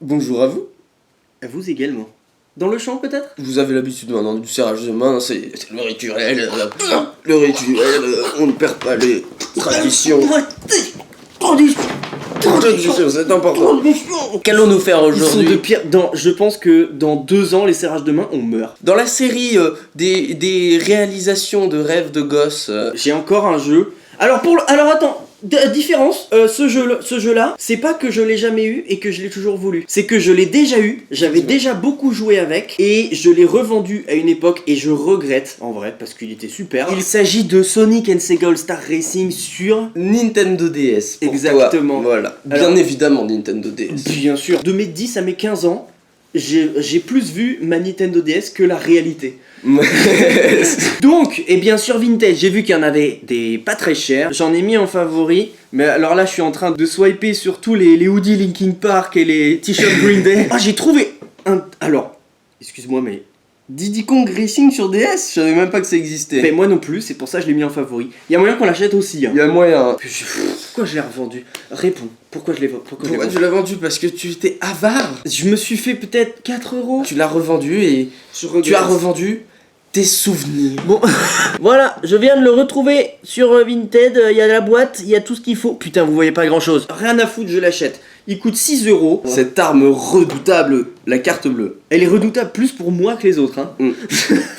Bonjour à vous. À vous également. Dans le champ peut-être? Vous avez l'habitude maintenant du serrage de main, c'est le rituel. Le rituel, on ne perd pas les traditions. Tradition, c'est important. Qu'allons-nous faire Ils sont aujourd'hui? de pire. Je pense que dans 2 ans, les serrages de main, on meurt. Dans la série des réalisations de rêves de gosses, J'ai encore un jeu. Alors attends. Différence, ce jeu-là, c'est pas que je l'ai jamais eu et que je l'ai toujours voulu. C'est que je l'ai déjà eu, j'avais déjà beaucoup joué avec et je l'ai revendu à une époque et je regrette en vrai parce qu'il était super. Il s'agit de Sonic and Sega All Star Racing sur Nintendo DS. Pour Exactement. toi. Voilà. Bien Alors, évidemment Nintendo DS. Bien sûr. De mes 10 à mes 15 ans, j'ai plus vu ma Nintendo DS que la réalité. Donc, et bien sûr Vintage, j'ai vu qu'il y en avait des pas très chers. J'en ai mis en favori. Mais alors là, je suis en train de swiper sur tous les hoodies Linkin Park et les t-shirts Green Day. Ah, j'ai trouvé un... Alors, excuse-moi, mais... Diddy Kong Racing sur DS, je savais même pas que ça existait. Mais moi non plus, c'est pour ça que je l'ai mis en favori. Il y a moyen qu'on l'achète aussi. Hein. Il y a moyen. Pourquoi je l'ai revendu? Réponds. Pourquoi je l'ai vendu? Tu l'as vendu? Parce que tu étais avare. Je me suis fait peut-être 4 €. Tu l'as revendu et tu as revendu tes souvenirs. Bon, voilà, je viens de le retrouver sur Vinted. Il y a la boîte, il y a tout ce qu'il faut. Putain, vous voyez pas grand chose. Rien à foutre, je l'achète. Il coûte 6 €. Cette arme redoutable, la carte bleue. Elle est redoutable plus pour moi que les autres. Hein.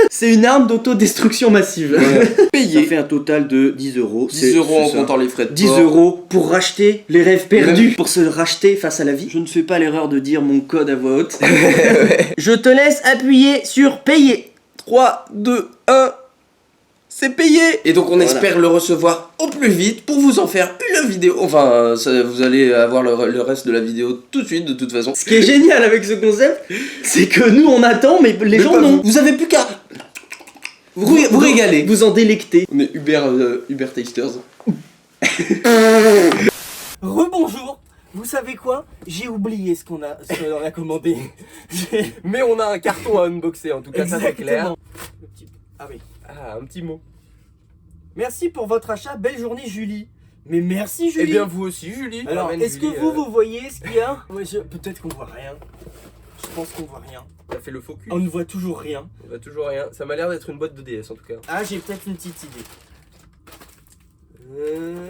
C'est une arme d'autodestruction massive. Ouais. Payé. Ça fait un total de 10 €. 10 € en comptant les frais de 10 port. € pour racheter les rêves perdus. Pour se racheter face à la vie. Je ne fais pas l'erreur de dire mon code à voix haute. Je te laisse appuyer sur payer. 3, 2, 1, c'est payé. Et donc on espère le recevoir au plus vite pour vous en faire une vidéo. Enfin, vous allez avoir le reste de la vidéo tout de suite de toute façon. Ce qui est génial avec ce concept, c'est que nous on attend, mais les gens non. Vous avez plus qu'à vous régaler. Vous en délecter. On est Uber Tasters. Rebonjour. Vous savez quoi? J'ai oublié ce qu'on a commandé. Mais on a un carton à unboxer en tout cas, ça c'est clair. Ah oui. Ah, un petit mot. Merci pour votre achat, belle journée Julie. Mais merci Julie. Eh bien vous aussi Julie. Alors est-ce que vous voyez ce qu'il y a? Ouais, peut-être qu'on voit rien. Je pense qu'on voit rien. T'as fait le focus. On ne voit toujours rien. On voit toujours rien. Ça m'a l'air d'être une boîte de DS en tout cas. Ah, j'ai peut-être une petite idée.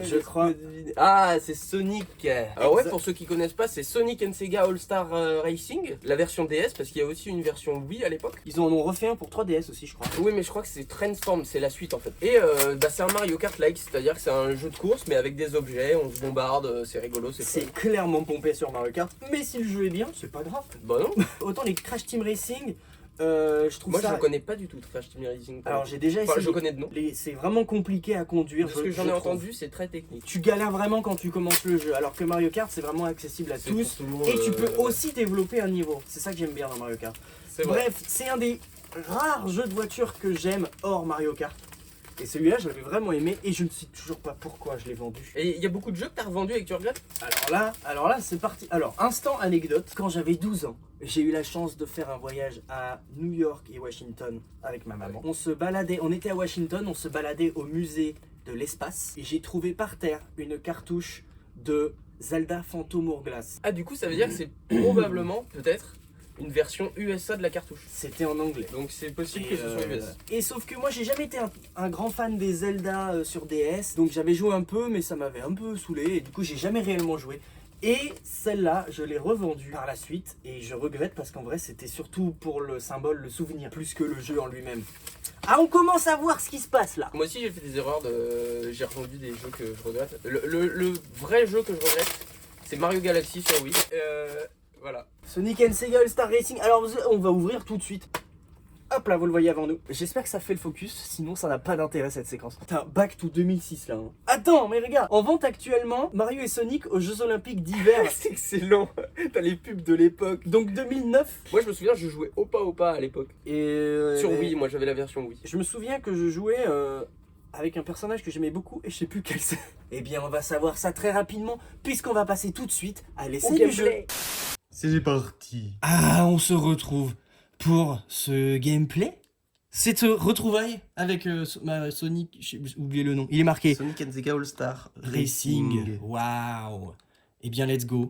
Je crois. Ah, c'est Sonic. Alors ouais, pour ceux qui connaissent pas, c'est Sonic and Sega All Star Racing, la version DS, parce qu'il y a aussi une version Wii à l'époque. Ils en ont refait un pour 3DS aussi, je crois. Oui, mais je crois que c'est Transform, c'est la suite en fait. Et c'est un Mario Kart-like, c'est-à-dire que c'est un jeu de course, mais avec des objets, on se bombarde, c'est rigolo, c'est clairement pompé sur Mario Kart, mais si le jeu est bien, c'est pas grave. Bah non. Autant les Crash Team Racing. Je trouve Moi ça... je connais pas du tout Crash Team Racing. Alors j'ai déjà essayé. Je connais de nom. C'est vraiment compliqué à conduire. De ce que j'en ai entendu, c'est très technique. Tu galères vraiment quand tu commences le jeu, alors que Mario Kart c'est vraiment accessible à tous. Et tu peux aussi développer un niveau. C'est ça que j'aime bien dans Mario Kart. Bref, c'est un des rares jeux de voiture que j'aime hors Mario Kart. Et celui-là, je l'avais vraiment aimé et je ne sais toujours pas pourquoi je l'ai vendu. Et il y a beaucoup de jeux que t'as revendus et que tu regrettes? Alors là, c'est parti. Alors, instant anecdote, quand j'avais 12 ans, j'ai eu la chance de faire un voyage à New York et Washington avec ma maman. On était à Washington, on se baladait au musée de l'espace et j'ai trouvé par terre une cartouche de Zelda Phantom Hourglass. Ah, du coup, ça veut dire que c'est probablement, peut-être, une version USA de la cartouche. C'était en anglais. Donc c'est possible que ce soit US. Et sauf que moi j'ai jamais été un grand fan des Zelda sur DS. Donc j'avais joué un peu mais ça m'avait un peu saoulé. Et du coup j'ai jamais réellement joué. Et celle-là je l'ai revendue par la suite. Et je regrette parce qu'en vrai c'était surtout pour le symbole, le souvenir. Plus que le jeu en lui-même. Ah, on commence à voir ce qui se passe là. Moi aussi j'ai fait des erreurs, j'ai revendu des jeux que je regrette. Le vrai jeu que je regrette, c'est Mario Galaxy sur Wii. Voilà. Sonic and Sega All Star Racing. Alors on va ouvrir tout de suite. Hop là, vous le voyez avant nous. J'espère que ça fait le focus, sinon ça n'a pas d'intérêt cette séquence. Putain, back to 2006 là. Hein. Attends, mais regarde, en vente actuellement, Mario et Sonic aux Jeux Olympiques d'hiver. C'est excellent. T'as les pubs de l'époque. Donc 2009. Moi je me souviens, je jouais Opa Opa à l'époque. Et sur Wii, moi j'avais la version Wii. Je me souviens que je jouais avec un personnage que j'aimais beaucoup et je sais plus quel c'est. Eh bien, on va savoir ça très rapidement puisqu'on va passer tout de suite à l'essai du jeu. C'est parti. Ah, on se retrouve pour ce gameplay. Cette retrouvaille avec Sonic, j'ai oublié le nom, il est marqué Sonic and Sega All Star Racing. Waouh. Eh bien, let's go.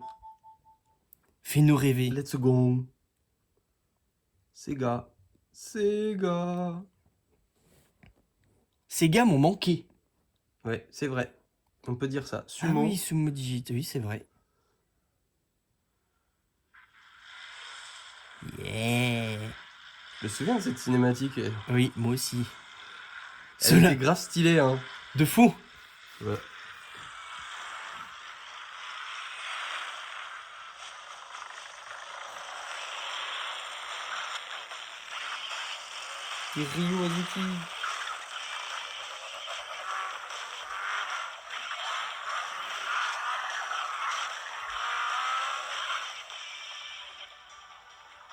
Fais-nous rêver. Let's go. Sega. Sega. Ces gars m'ont manqué. Ouais, c'est vrai. On peut dire ça. Ah Sumo. oui, Sumo Digit, oui, c'est vrai. Yeah. Je me souviens de cette cinématique. Oui, moi aussi. Elle était grave stylée, hein. De fou. Ouais. Et Ryu Azuki.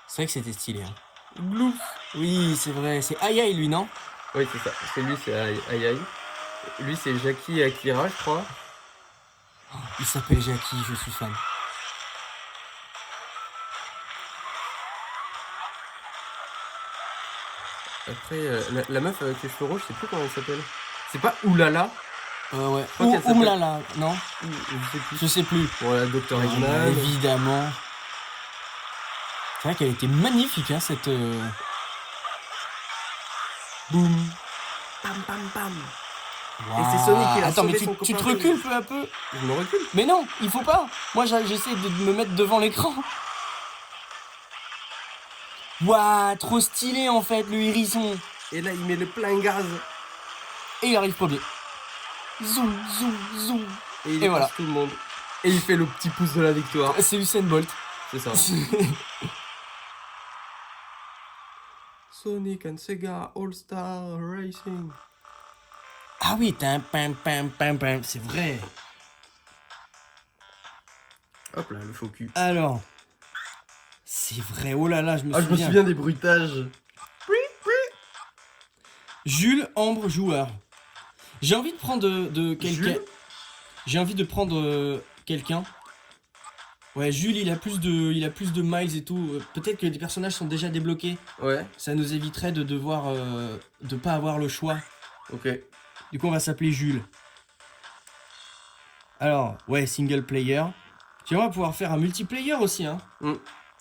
C'est vrai que c'était stylé. Hein. Gloof. Oui, c'est vrai. C'est Aïe Aïe, lui, non? Oui, c'est ça. C'est lui, c'est Aïe Aïe. Lui, c'est Jackie Akira, je crois. Il s'appelle Jackie, je suis fan. Après, la meuf avec les cheveux rouges, je sais plus comment elle s'appelle. C'est pas Oulala. Ouais. crois qu'elle s'appelle- Oumlala, non? Je sais plus. Je sais plus. Voilà, Dr. Voilà, Eggman. évidemment. C'est vrai qu'elle était magnifique, hein, cette... Boum. Pam, pam, pam. Et c'est Sonic qui a Attends, sauvé mais son tu te copain. recules peu à peu. Je me recule. Mais non, il faut pas. Moi, j'essaie de me mettre devant l'écran. Waouh, trop stylé, en fait, le hérisson. Et là, il met le plein gaz. Et il arrive premier. Zoom, zoom, zoom. Et il Et voilà. écrase tout le monde. Et il fait le petit pouce de la victoire. C'est Usain Bolt. C'est ça. Sonic and Sega All-Star Racing. Ah oui, pam, pam, pam, pam, pam. C'est vrai. Hop là, le faux cul. Alors. C'est vrai, oh là là, je me Ah, je me souviens des bruitages. Jules, Ambre, joueur. J'ai envie de prendre de quelqu'un. Jules J'ai envie de prendre quelqu'un. Ouais, Jules, il a plus de miles et tout. Peut-être que les personnages sont déjà débloqués. Ouais, Ça nous éviterait de devoir de pas avoir le choix. ok. Du coup, on va s'appeler Jules. Alors, ouais, single player. Tu vas pouvoir faire un multiplayer aussi, hein.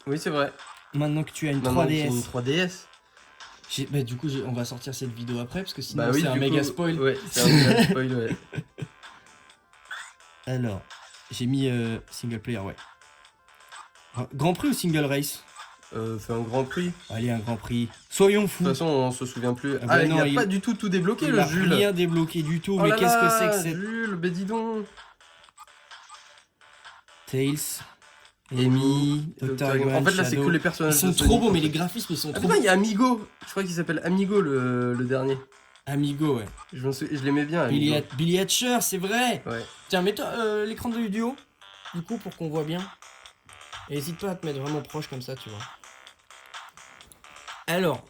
Oui, c'est vrai. Maintenant que tu as une Maintenant, 3DS. c'est une 3DS. Bah, du coup, on va sortir cette vidéo après parce que sinon Bah oui, c'est un du méga coup, spoil. Ouais, c'est un méga spoil, ouais. Alors, j'ai mis single player, ouais. Grand Prix ou single race? Fait un grand prix. Allez, un Grand Prix. Soyons fous. De toute façon, on se souvient plus. Ah bah il non, a il- pas du tout débloqué, Il le a Jules. rien débloqué du tout. Oh mais là qu'est-ce que là, c'est que cette Jules, mais dis donc. Tails, Amy, Dr. En Eggman, fait, là, c'est Shadow. que les Ils personnages sont de trop Sonic, beaux, en mais fait. les graphismes ils sont Ah trop putain, il beaux. y a Amigo. Je crois qu'il s'appelle Amigo, le dernier. Amigo, ouais. Je l'aimais bien, Amigo. Billy Hatcher, c'est vrai. Ouais. Tiens, mets-toi l'écran de duo, du coup, pour qu'on voit bien. Et n'hésite pas à te mettre vraiment proche comme ça, tu vois. Alors.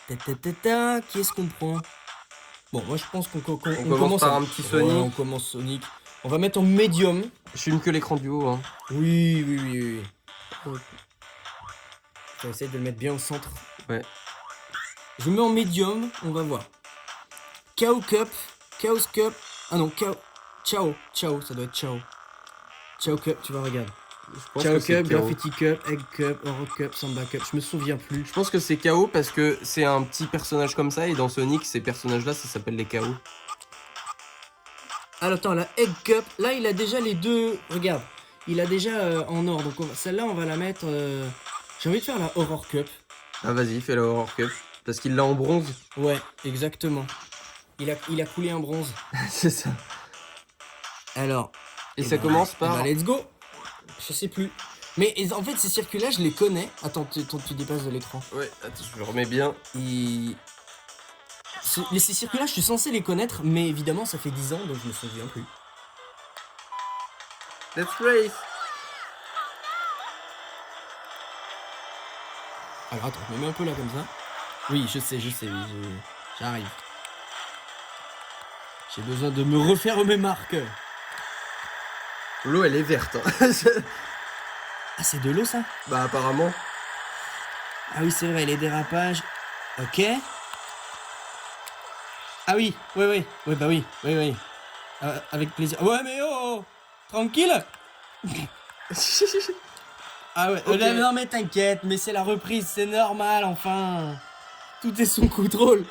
Qui est-ce qu'on prend? Bon, moi je pense qu'on On commence par un petit Sonic. Ouais, on commence Sonic. On va mettre en médium. Je filme que l'écran du haut, hein. Oui. On essaye de le mettre bien au centre. Ouais. Je mets en médium, on va voir. Chaos Cup. Ah non, Ciao, ça doit être Ciao. Ciao Cup, tu vas regarder. Je pense Ciao que c'est Cup, KO. Graffiti Cup, Egg Cup, Horror Cup, Samba Cup, je me souviens plus. Je pense que c'est KO parce que c'est un petit personnage comme ça et dans Sonic, ces personnages-là, ça s'appelle les KO. Alors attends, la Egg Cup, là il a déjà les deux. Regarde, il a déjà en or. Donc celle-là, on va la mettre. J'ai envie de faire la Horror Cup. Ah, vas-y, fais la Horror Cup. Parce qu'il l'a en bronze. Ouais, exactement. Il a coulé un bronze. C'est ça. Alors. Et ça commence par. Bah, let's go. Je sais plus. Mais en fait, ces circuits-là, je les connais. Attends, tu dépasses de l'écran. Ouais, attends, je le remets bien. Ces circuits-là, je suis censé les connaître, mais évidemment, ça fait 10 ans, donc je me souviens plus. Let's race. Alors attends, je me mets un peu là comme ça. Oui, je sais, oui, j'arrive. J'ai besoin de me refaire mes marques. L'eau, elle est verte. Ah, c'est de l'eau ça? Bah, apparemment. Ah oui, c'est vrai, les dérapages. Ok. Ah oui, oui. Ouais, bah oui. Avec plaisir. Ouais, mais oh, tranquille. Ah ouais, Ok. non mais t'inquiète, mais c'est la reprise, c'est normal, enfin. Tout est sous contrôle.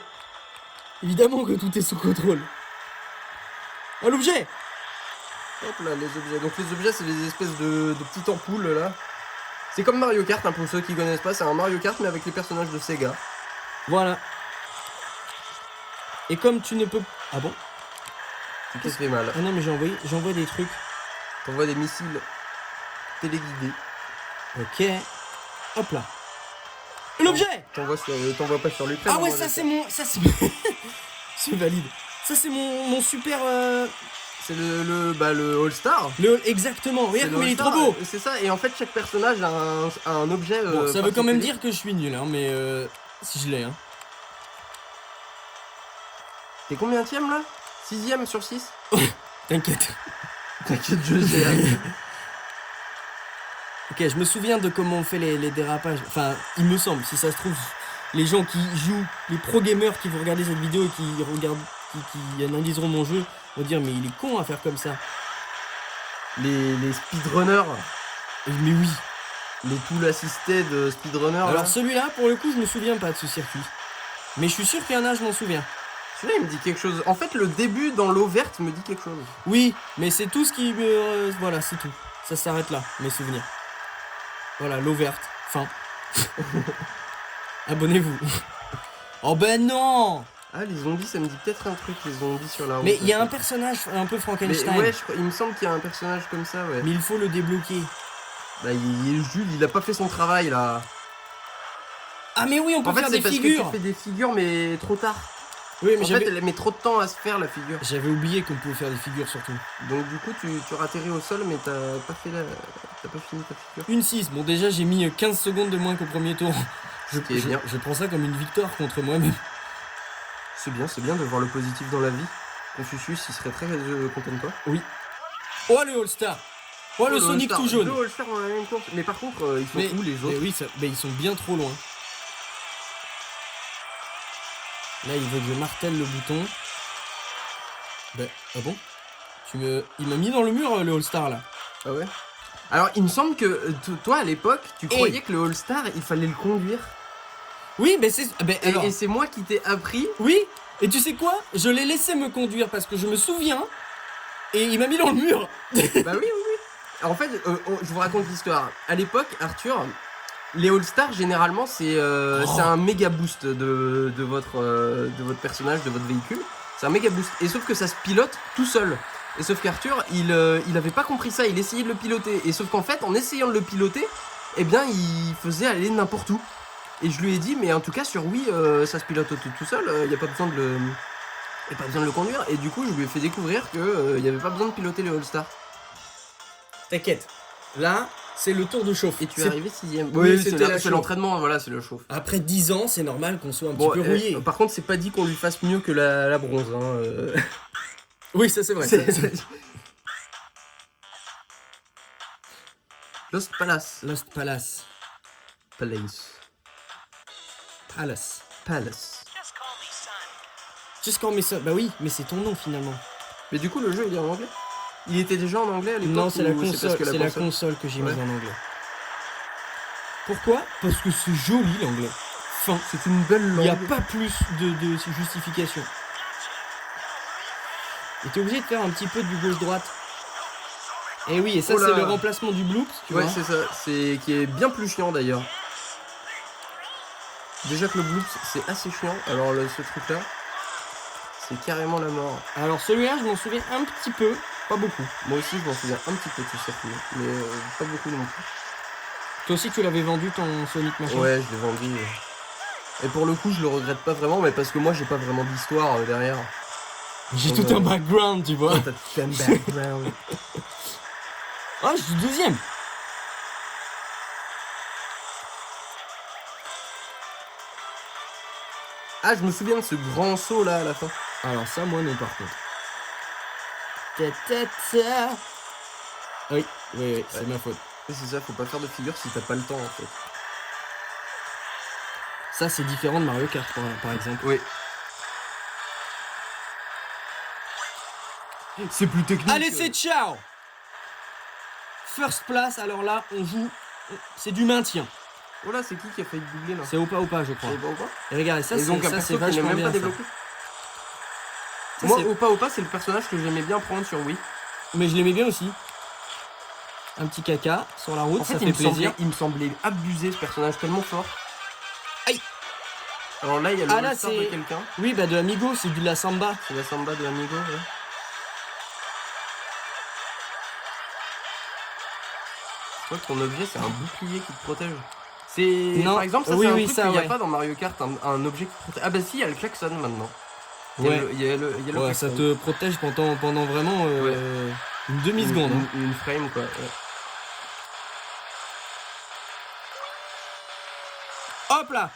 Évidemment que tout est sous contrôle. Oh, l'objet! Hop là, les objets. Donc les objets, c'est des espèces de petites ampoules là. C'est comme Mario Kart, hein, pour ceux qui connaissent pas, c'est un Mario Kart mais avec les personnages de Sega. Voilà. Et comme tu ne peux... Ah bon? Tu t'es fait mal. Ah non mais j'envoie des trucs. T'envoies des missiles téléguidés. Ok. Hop là. Et l'objet! T'envoies pas sur l'Ukraine. Ah ouais, ça c'est mon... Ça c'est... c'est valide. Ça c'est mon super... C'est le All-Star. Exactement, regarde C'est comme il est le trop beau. C'est ça, et en fait chaque personnage a un objet. Bon, ça veut quand même particulier. dire que je suis nul, hein, mais si je l'ai, hein. T'es combienième là 6ème sur 6. T'inquiète. T'inquiète, je sais. Ok, je me souviens de comment on fait les dérapages. Enfin, il me semble, si ça se trouve, les gens qui jouent, les pro gamers qui vont regarder cette vidéo et qui regardent, qui analyseront mon jeu, vont dire mais il est con à faire comme ça. Les speedrunners, Mais oui. les tool assisted speedrunners. Alors là. celui-là, pour le coup, je me souviens pas de ce circuit. Mais je suis sûr qu'il y en a, je m'en souviens. Celui-là il me dit quelque chose. En fait, le début dans l'eau verte me dit quelque chose. Oui, mais c'est tout ce qui me... voilà, c'est tout. Ça s'arrête là, mes souvenirs. Voilà, l'eau verte. Fin. Abonnez-vous. Oh ben non! Ah, les zombies, ça me dit peut-être un truc, les zombies sur la route. Mais il y a un personnage un peu Frankenstein. Mais ouais, il me semble qu'il y a un personnage comme ça, ouais. Mais il faut le débloquer. Bah, Jules, il a pas fait son travail là. Ah mais oui, on peut En fait, faire c'est des parce que figures. tu fais des figures, mais trop tard. Oui, mais En fait, elle met trop de temps à se faire la figure. j'avais oublié qu'on pouvait faire des figures surtout. Donc du coup, tu ratterris au sol, mais t'as pas fini ta figure. Une 6. Bon, déjà, j'ai mis 15 secondes de moins qu'au premier tour. Ce qui est bien. Je prends ça comme une victoire contre moi-même. C'est bien de voir le positif dans la vie. Confucius, il serait très content de toi. Oui. Oh, le All-Star. Oh, le Sonic All-Star. tout jaune. Deux All-Star dans la même course. Mais par contre, ils sont où les Mais autres? oui, mais ils sont bien trop loin. Là, il veut que je martèle le bouton. Ben, ah bon? Il m'a mis dans le mur, le All-Star, là. Ah ouais. Alors, il me semble que toi, à l'époque, tu croyais que le All-Star, il fallait le conduire. Oui, mais c'est... Ben, alors... Et c'est moi qui t'ai appris. Oui, et tu sais quoi? Je l'ai laissé me conduire parce que je me souviens. Et il m'a mis dans le mur. Bah oui. En fait, je vous raconte l'histoire. À l'époque, Arthur, les All-Stars, généralement, c'est un méga boost de votre personnage, de votre véhicule. C'est un méga boost. Et sauf que ça se pilote tout seul. Et sauf qu'Arthur, il avait pas compris ça, il essayait de le piloter. Et sauf qu'en fait, en essayant de le piloter, eh bien, il faisait aller n'importe où. Et je lui ai dit, mais en tout cas, sur Wii, ça se pilote tout seul, il n'y a pas besoin de le conduire. Et du coup, je lui ai fait découvrir que il n'y avait pas besoin de piloter les All-Stars. T'inquiète. Là, c'est le tour de chauffe. Et tu es arrivé 6ème. Oui, c'était la c'est l'entraînement, voilà, c'est le chauffe. Après 10 ans, c'est normal qu'on soit un petit peu rouillé. Par contre, c'est pas dit qu'on lui fasse mieux que la bronze. Hein, Oui, ça c'est vrai. Lost Palace. Lost Palace. Palace. Palace. Palace. Just call me son. Bah oui, mais c'est ton nom finalement. Mais du coup, le jeu il est en anglais. Il était déjà en anglais à l'époque. Non, c'est la ou console. parce que C'est la console que j'ai mise en anglais. Pourquoi? Parce que c'est joli l'anglais. Fin. C'est une belle langue. Il n'y a pas plus de justification. Et t'es obligé de faire un petit peu du gauche-droite. Et oui, et ça Oh là. c'est le remplacement du bloops, tu Ouais, vois. c'est ça. C'est qui est bien plus chiant d'ailleurs. Déjà que le bloops c'est assez chiant. Alors ce truc là, c'est carrément la mort. Alors celui-là, je m'en souviens un petit peu. Pas beaucoup. Moi aussi, je m'en souviens un petit peu de ce circuit, mais pas beaucoup non plus. Toi aussi, tu l'avais vendu ton Sonic machin. Ouais, je l'ai vendu. Et pour le coup, je le regrette pas vraiment, mais parce que moi, j'ai pas vraiment d'histoire derrière. J'ai tout un background, tu vois. T'as tout un background. Ah, je suis deuxième. Ah, je me souviens de ce grand saut là à la fin. Alors ça, moi non, par contre. Ta. Oui, c'est ma faute. Et c'est ça, faut pas faire de figure si t'as pas le temps en fait. Ça, c'est différent de Mario Kart, par exemple. Oui. C'est plus technique. Allez, c'est ciao. first place, alors là, on joue. C'est du maintien. Oh là, c'est qui a failli doubler là? C'est Opa Opa, je crois. C'est Opa Opa. Et regardez, ça, Et donc un ça c'est perso que j'ai vachement même bien. pas Ça. développé. Ça, Moi, c'est- Opa Opa, c'est le personnage que j'aimais bien prendre sur Wii. Mais je l'aimais bien aussi. Un petit caca sur la route, En fait, ça il fait me plaisir. semblait, il me semblait abusé ce personnage tellement fort. Aïe. Alors là, il y a le Ah, là, All-Star de c'est- quelqu'un. Oui, bah de Amigo, c'est de la samba. C'est la samba de Amigo. Ouais. Je crois que ton objet, c'est un bouclier qui te protège. C'est Non. par exemple, ça Oui, c'est un oui, truc ça, qu'il n'y a ouais. pas dans Mario Kart, un objet qui te protège. Ah bah si, il y a le klaxon maintenant. Ouais. Il y a le Ouais, ça klaxon. te protège pendant vraiment une demi-seconde. hein. Une frame quoi. Ouais. Hop là.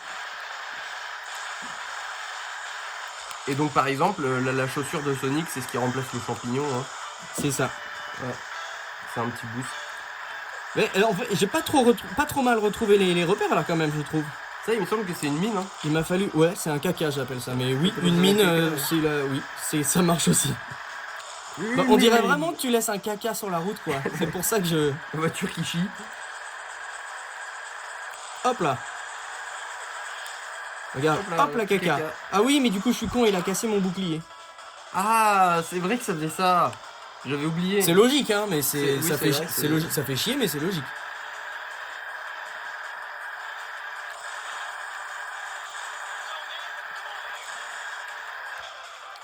Et donc par exemple, la chaussure de Sonic, c'est ce qui remplace le champignon. Hein. C'est ça. C'est un petit boost. Mais en fait, j'ai pas trop mal retrouvé les repères là quand même, je trouve. Ça, il me semble que c'est une mine. Hein. Il m'a fallu, ouais, c'est un caca, j'appelle ça. Mais oui, Ça une doit mine, être un caca, ouais. c'est la, oui, ça marche aussi. Bah, on dirait vraiment que tu laisses un caca sur la route, quoi. C'est pour ça que je, La voiture qui chie. hop là. Regarde, hop là, petit caca. Ah oui, mais du coup, je suis con, il a cassé mon bouclier. Ah, c'est vrai que ça faisait ça. J'avais oublié. C'est logique, hein, mais Oui, ça c'est fait, vrai, c'est c'est- logique, ça fait chier, mais c'est logique.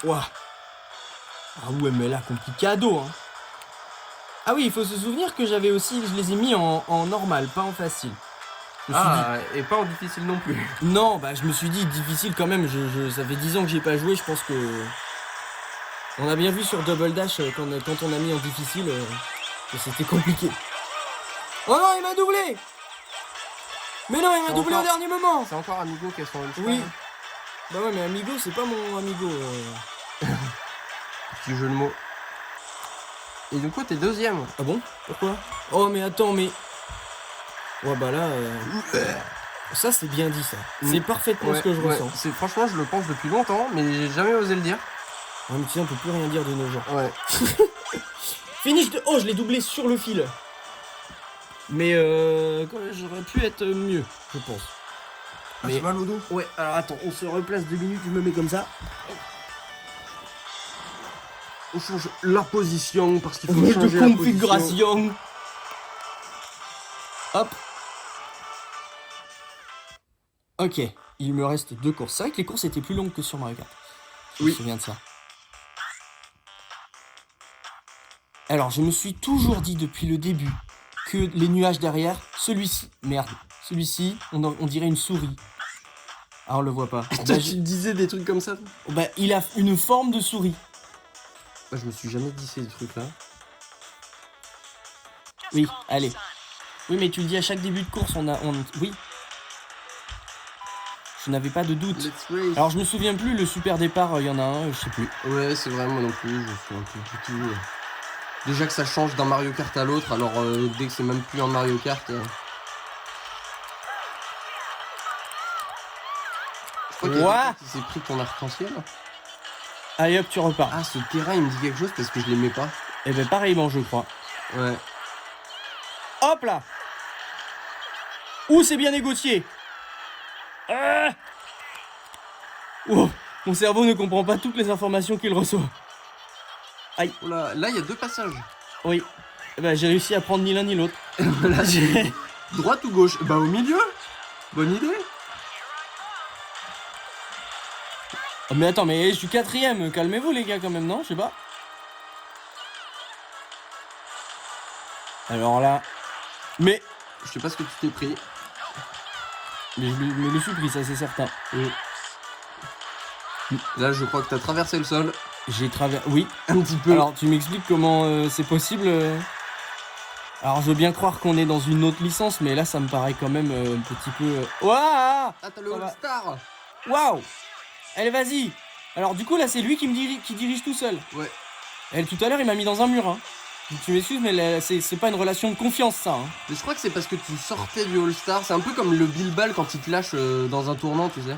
Ouah. Ah ouais, mais là, complicado, hein. Ah oui, il faut se souvenir que j'avais aussi, je les ai mis en normal, pas en facile. Je me suis Ah, et pas en difficile non plus. dit, non, bah je me suis dit difficile quand même. Ça fait 10 ans que j'ai pas joué, je pense que on a bien vu sur Double Dash quand on a mis en difficile que c'était compliqué. Oh non, il m'a doublé. Mais non, il m'a C'est doublé au encore- dernier moment. C'est encore Amigo qui a son All-Star. Oui. Bah ouais, mais Amigo, c'est pas mon Amigo. Petit jeu de mots. Et du coup, t'es deuxième. Ah bon? Pourquoi? Oh mais attends, mais... Ouais bah là... Ça c'est bien dit ça. C'est parfaitement ce que je ressens. C'est franchement, je le pense depuis longtemps, mais j'ai jamais osé le dire. Ah mais tiens, on peut plus rien dire de nos jours. Ouais. Finish de... Oh, je l'ai doublé sur le fil. Mais j'aurais pu être mieux, je pense. Ah, Mais- j'ai mal au dos. Ouais, alors attends, on se replace 2 minutes, je me mets comme ça. On change la position parce qu'il faut De changer la position. configuration. Hop. Ok, il me reste 2 courses. C'est vrai que les courses étaient plus longues que sur Mario Kart. Je me souviens de ça. Alors, je me suis toujours dit depuis le début que les nuages derrière, celui-ci, merde, celui-ci, on dirait une souris. Ah, on le voit pas. Toi, tu disais des trucs comme ça toi Bah, il a une forme de souris. Moi, je me suis jamais dit ces trucs-là. Oui, allez. Oui, mais tu le dis à chaque début de course, oui. Je n'avais pas de doute. Let's race. Alors, je me souviens plus, le super départ, il y en a un, je sais plus. Ouais, c'est vrai, moi non plus, je suis un peu du tout. Déjà que ça change d'un Mario Kart à l'autre, alors dès que c'est même plus un Mario Kart. Je crois qu'il y a Ouah. quelqu'un qui s'est pris ton arc-en-ciel. Allez hop, tu repars. Ah, ce terrain, il me dit quelque chose parce que je l'aimais pas. Et ben pareillement, je crois. Ouais. Hop là. Ouh, c'est bien négocié. Ah. Oh, mon cerveau ne comprend pas toutes les informations qu'il reçoit. Oh là, là, il y a 2 passages. Oui. Eh ben, j'ai réussi à prendre ni l'un ni l'autre. Là, j'ai droite ou gauche? Bah, au milieu. Bonne idée. Oh, mais attends, mais je suis 4ème. Calmez-vous, les gars, quand même, non? Je sais pas. Alors là. Mais Je sais pas ce que tu t'es pris. je me le suis pris, ça, c'est certain. Là, je crois que t'as traversé le sol. J'ai traversé. Oui. Un petit peu. Alors, tu m'expliques comment c'est possible Alors, je veux bien croire qu'on est dans une autre licence, mais là, ça me paraît quand même un petit peu. Waouh! Ah, t'as le ça va. All-Star. Waouh! Allez, vas-y! Alors, du coup, là, c'est lui qui dirige tout seul. Ouais. Elle, tout à l'heure, il m'a mis dans un mur. Hein. Tu m'excuses, mais là, c'est pas une relation de confiance, ça. Hein. Mais je crois que c'est parce que tu sortais du All-Star. C'est un peu comme le Bilbal quand il te lâche dans un tournant, tu sais.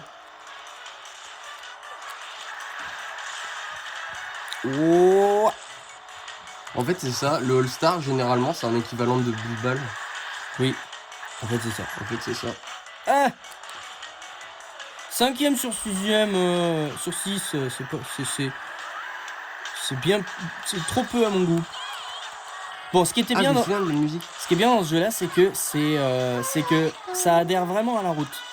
Oh! En fait, c'est ça. Le All-Star, généralement, c'est un équivalent de Blue Ball. Oui. En fait, c'est ça. En fait, c'est ça. Ah 5ème sur 6ème, sur 6, c'est pas... C'est bien... C'est trop peu à mon goût. Bon, ce qui était bien je me dans... souviens de la musique. Ce qui est bien dans ce jeu-là, c'est que ça adhère vraiment à la route.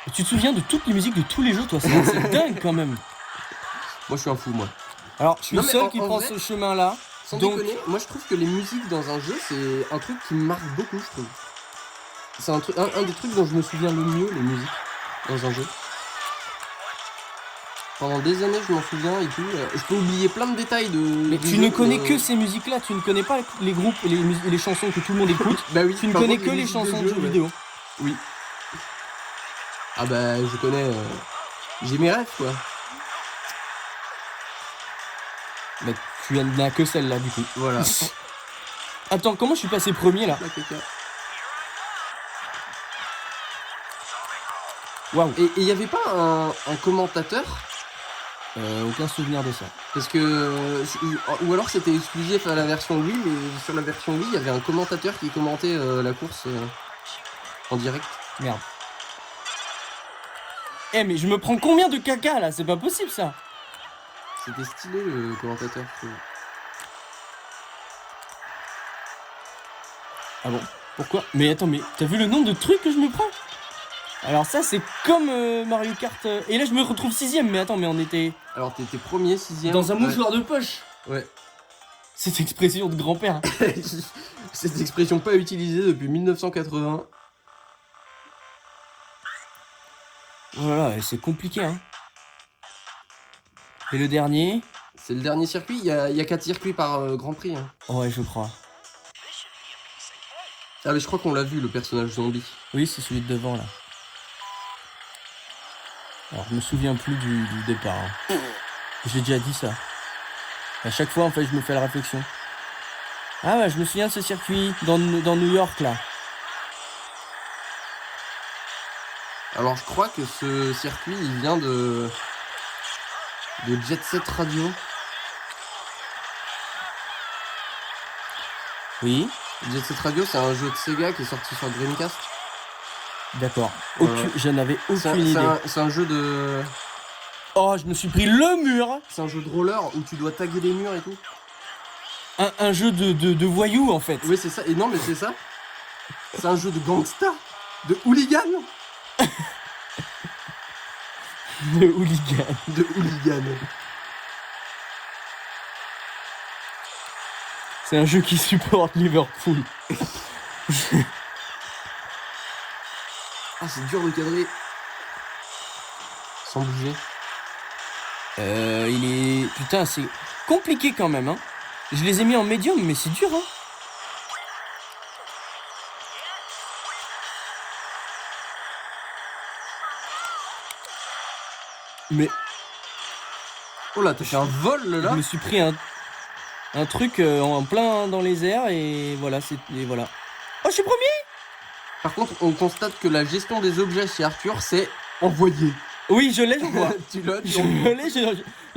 Et tu te souviens de toutes les musiques de tous les jeux, toi? C'est dingue quand même. Moi, je suis un fou, moi. Alors, je suis Non, le mais seul en qui prend vrai, ce chemin-là. Sans Donc- déconner, moi, je trouve que les musiques dans un jeu, c'est un truc qui me marque beaucoup, je trouve. C'est un des trucs dont je me souviens le mieux, les musiques, dans un jeu. Pendant des années, je m'en souviens et tout. Je peux oublier plein de détails de. Mais du tu jeu, ne connais mais- que ces musiques-là, tu ne connais pas les groupes et les chansons que tout le monde écoute. Bah oui, Tu ne par connais contre, que les musiques chansons de jeu, jeux ouais. vidéo. Oui. Ah bah, je connais. J'ai mes rêves, quoi. Bah, tu n'as que celle-là, du coup. Voilà. Attends, comment je suis passé premier là? La caca. Waouh. Et il y avait pas un commentateur. Aucun souvenir de ça. Parce que. Ou alors c'était exclusif à la version Wii, mais sur la version Wii, il y avait un commentateur qui commentait la course en direct. Merde. Eh mais je me prends combien de caca là? C'est pas possible ça. C'était stylé le commentateur. Je trouve. Ah bon? Pourquoi? Mais attends, mais t'as vu le nombre de trucs que je me prends? Alors ça c'est comme Mario Kart. Et là je me retrouve 6ème, mais attends, mais on était Alors t'étais premier, 6ème. dans un mouchoir de poche. Ouais. Cette expression de grand-père. Cette expression pas utilisée depuis 1980. Voilà, et c'est compliqué hein. Et le dernier? C'est le dernier circuit, il y a 4 circuits par Grand Prix. Hein. Ouais, je crois. Ah mais je crois qu'on l'a vu, le personnage zombie. Oui, c'est celui de devant là. Alors je me souviens plus du départ. Hein. J'ai déjà dit ça. À chaque fois en fait je me fais la réflexion. Ah ouais, je me souviens de ce circuit dans New York là. Alors je crois que ce circuit, il vient de Jet Set Radio. Oui, Jet Set Radio, c'est un jeu de Sega qui est sorti sur Dreamcast. d'accord. Voilà. Je n'avais C'est aucune idée. c'est un jeu de... Oh, je me suis pris le mur. C'est un jeu de roller où tu dois taguer les murs et tout. Un jeu de voyous en fait. Oui, c'est ça. Et non, mais c'est ça. C'est un jeu de gangsta, de hooligan. De hooligan. De hooligan. C'est un jeu qui supporte Liverpool. Ah, c'est dur de cadrer. Sans bouger. Il est... Putain, c'est compliqué quand même, hein. Je les ai mis en médium, mais c'est dur, hein. Mais Oh là, t'as fait un vol je là. me suis pris un truc en plein dans les airs et voilà, et voilà. Oh, je suis premier. Par contre, on constate que la gestion des objets chez Arthur, c'est envoyer. Oui, je l'ai, j'en vois. Tu l'as, tu Je l'ai, je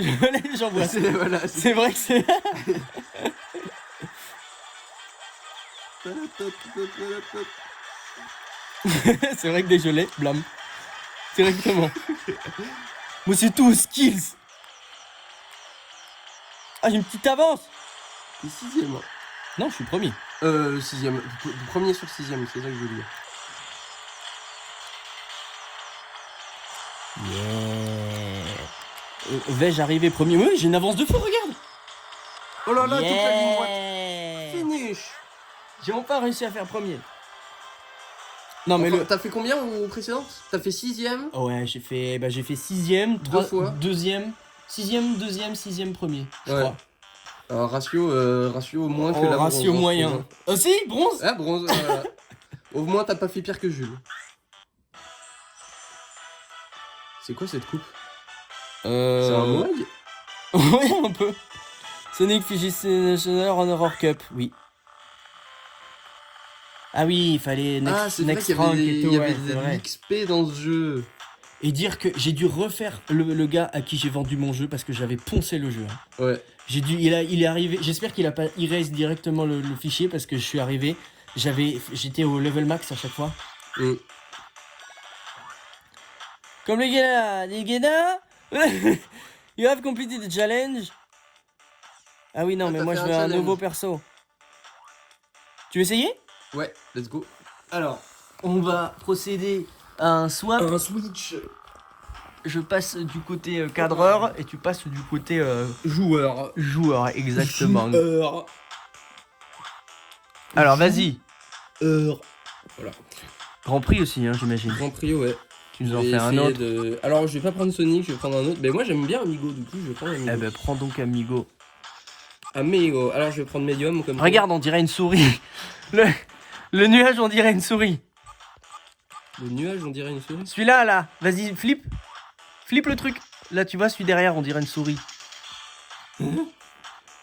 l'ai, j'en vois. Voilà, C'est vrai que c'est... C'est vrai que dès que je l'ai, blâme. Directement. Moi, c'est tout aux skills. Ah, j'ai une petite avance. Et 6ème. Non, je suis premier. 6ème. Premier sur 6ème, c'est ça que je veux dire. Yeah. Vais-je arriver premier? Oui, j'ai une avance de fou, regarde. Oh là là, toute la ligne droite. Yeah. Finish. J'ai enfin réussi à faire premier. Non, mais Enfin, t'as fait combien au précédent? T'as fait 6ème. Ouais, j'ai fait 6ème, Deux fois. 2ème, 6ème, 2ème, 6ème, premier, je Ouais. crois. Ratio moins que Oh, la ratio bronze, hein, moyen. je trouve. Oh si, bronze. Ah, bronze, voilà. Au moins, t'as pas fait pire que Jules. C'est quoi cette coupe? C'est un Moai? Ouais, un peu. Sonic Fiji National Honor Cup, oui. Ah oui, il fallait Ah, c'est vrai Next qu'il y avait, Rank et tout, il y avait ouais, c'est de vrai. l'XP dans ce jeu. Et dire que j'ai dû refaire le gars à qui j'ai vendu mon jeu parce que j'avais poncé le jeu. Hein. Ouais. Il est arrivé, j'espère qu'il a pas erase directement le fichier parce que je suis arrivé, j'étais au level max à chaque fois. Mm. Comme les gars, you have completed the challenge. Ah oui, non, Ah, mais t'as moi fait je un veux un challenge. nouveau perso. Tu veux essayer? Ouais, let's go. Alors, on va procéder à un swap. Un switch. Je passe du côté cadreur et tu passes du côté Joueur. joueur, exactement. Joueur. Alors, vas-y. Voilà. Grand Prix aussi, hein, j'imagine. Grand Prix, ouais. Tu nous Je en vais fais un essayer autre. de- Alors, je vais pas prendre Sonic, je vais prendre un autre. Mais moi, j'aime bien Amigo, du coup, je vais prendre Amigo. Eh ben, prends donc Amigo. Amigo. Alors, je vais prendre Medium comme ça. Regarde, on dirait une souris. Le nuage, on dirait une souris. Le nuage, on dirait une souris. Celui-là, là, vas-y, flip. Flip le truc. Là, tu vois, celui derrière, on dirait une souris.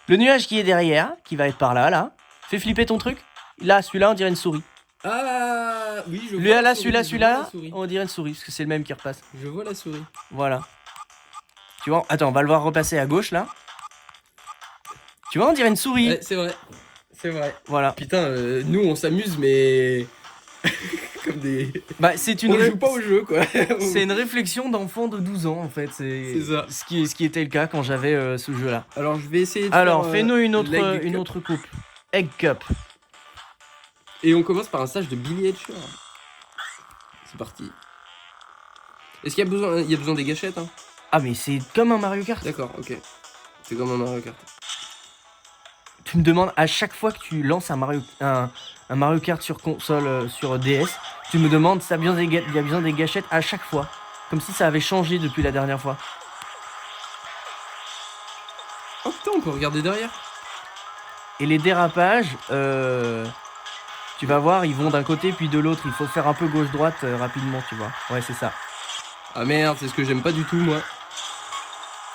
Le nuage qui est derrière, qui va être par là, là. Fais flipper ton truc. Là, celui-là, on dirait une souris. Ah oui, je vois. Lui, la là, souris, je vois celui-là, la souris. on dirait une souris, parce que c'est le même qui repasse. Je vois la souris. Voilà. Tu vois, attends, on va le voir repasser à gauche, là. Tu vois, on dirait une souris. Ouais, c'est vrai. C'est vrai. Voilà. Putain, nous, on s'amuse, mais. Comme des. Bah, c'est une, On joue pas au jeu, quoi. c'est une réflexion d'enfant de 12 ans, en fait. C'est ça. Ce qui était le cas quand j'avais ce jeu-là. Alors, je vais essayer de Alors, faire, fais-nous une l'Egg Cup. autre coupe. Egg Cup. Et on commence par un stage de Billy Hatcher. C'est parti. Est-ce qu'il y a besoin, il y a besoin des gâchettes, hein? Ah, mais c'est comme un Mario Kart. D'accord, ok. C'est comme un Mario Kart. Tu me demandes à chaque fois que tu lances un Mario Kart sur console, sur DS, tu me demandes s'il y a besoin des gâchettes à chaque fois. Comme si ça avait changé depuis la dernière fois. Oh putain, on peut regarder derrière. Et les dérapages, tu vas voir, ils vont d'un côté puis de l'autre. Il faut faire un peu gauche-droite rapidement, tu vois. Ouais, c'est ça. Ah merde, c'est ce que j'aime pas du tout, moi.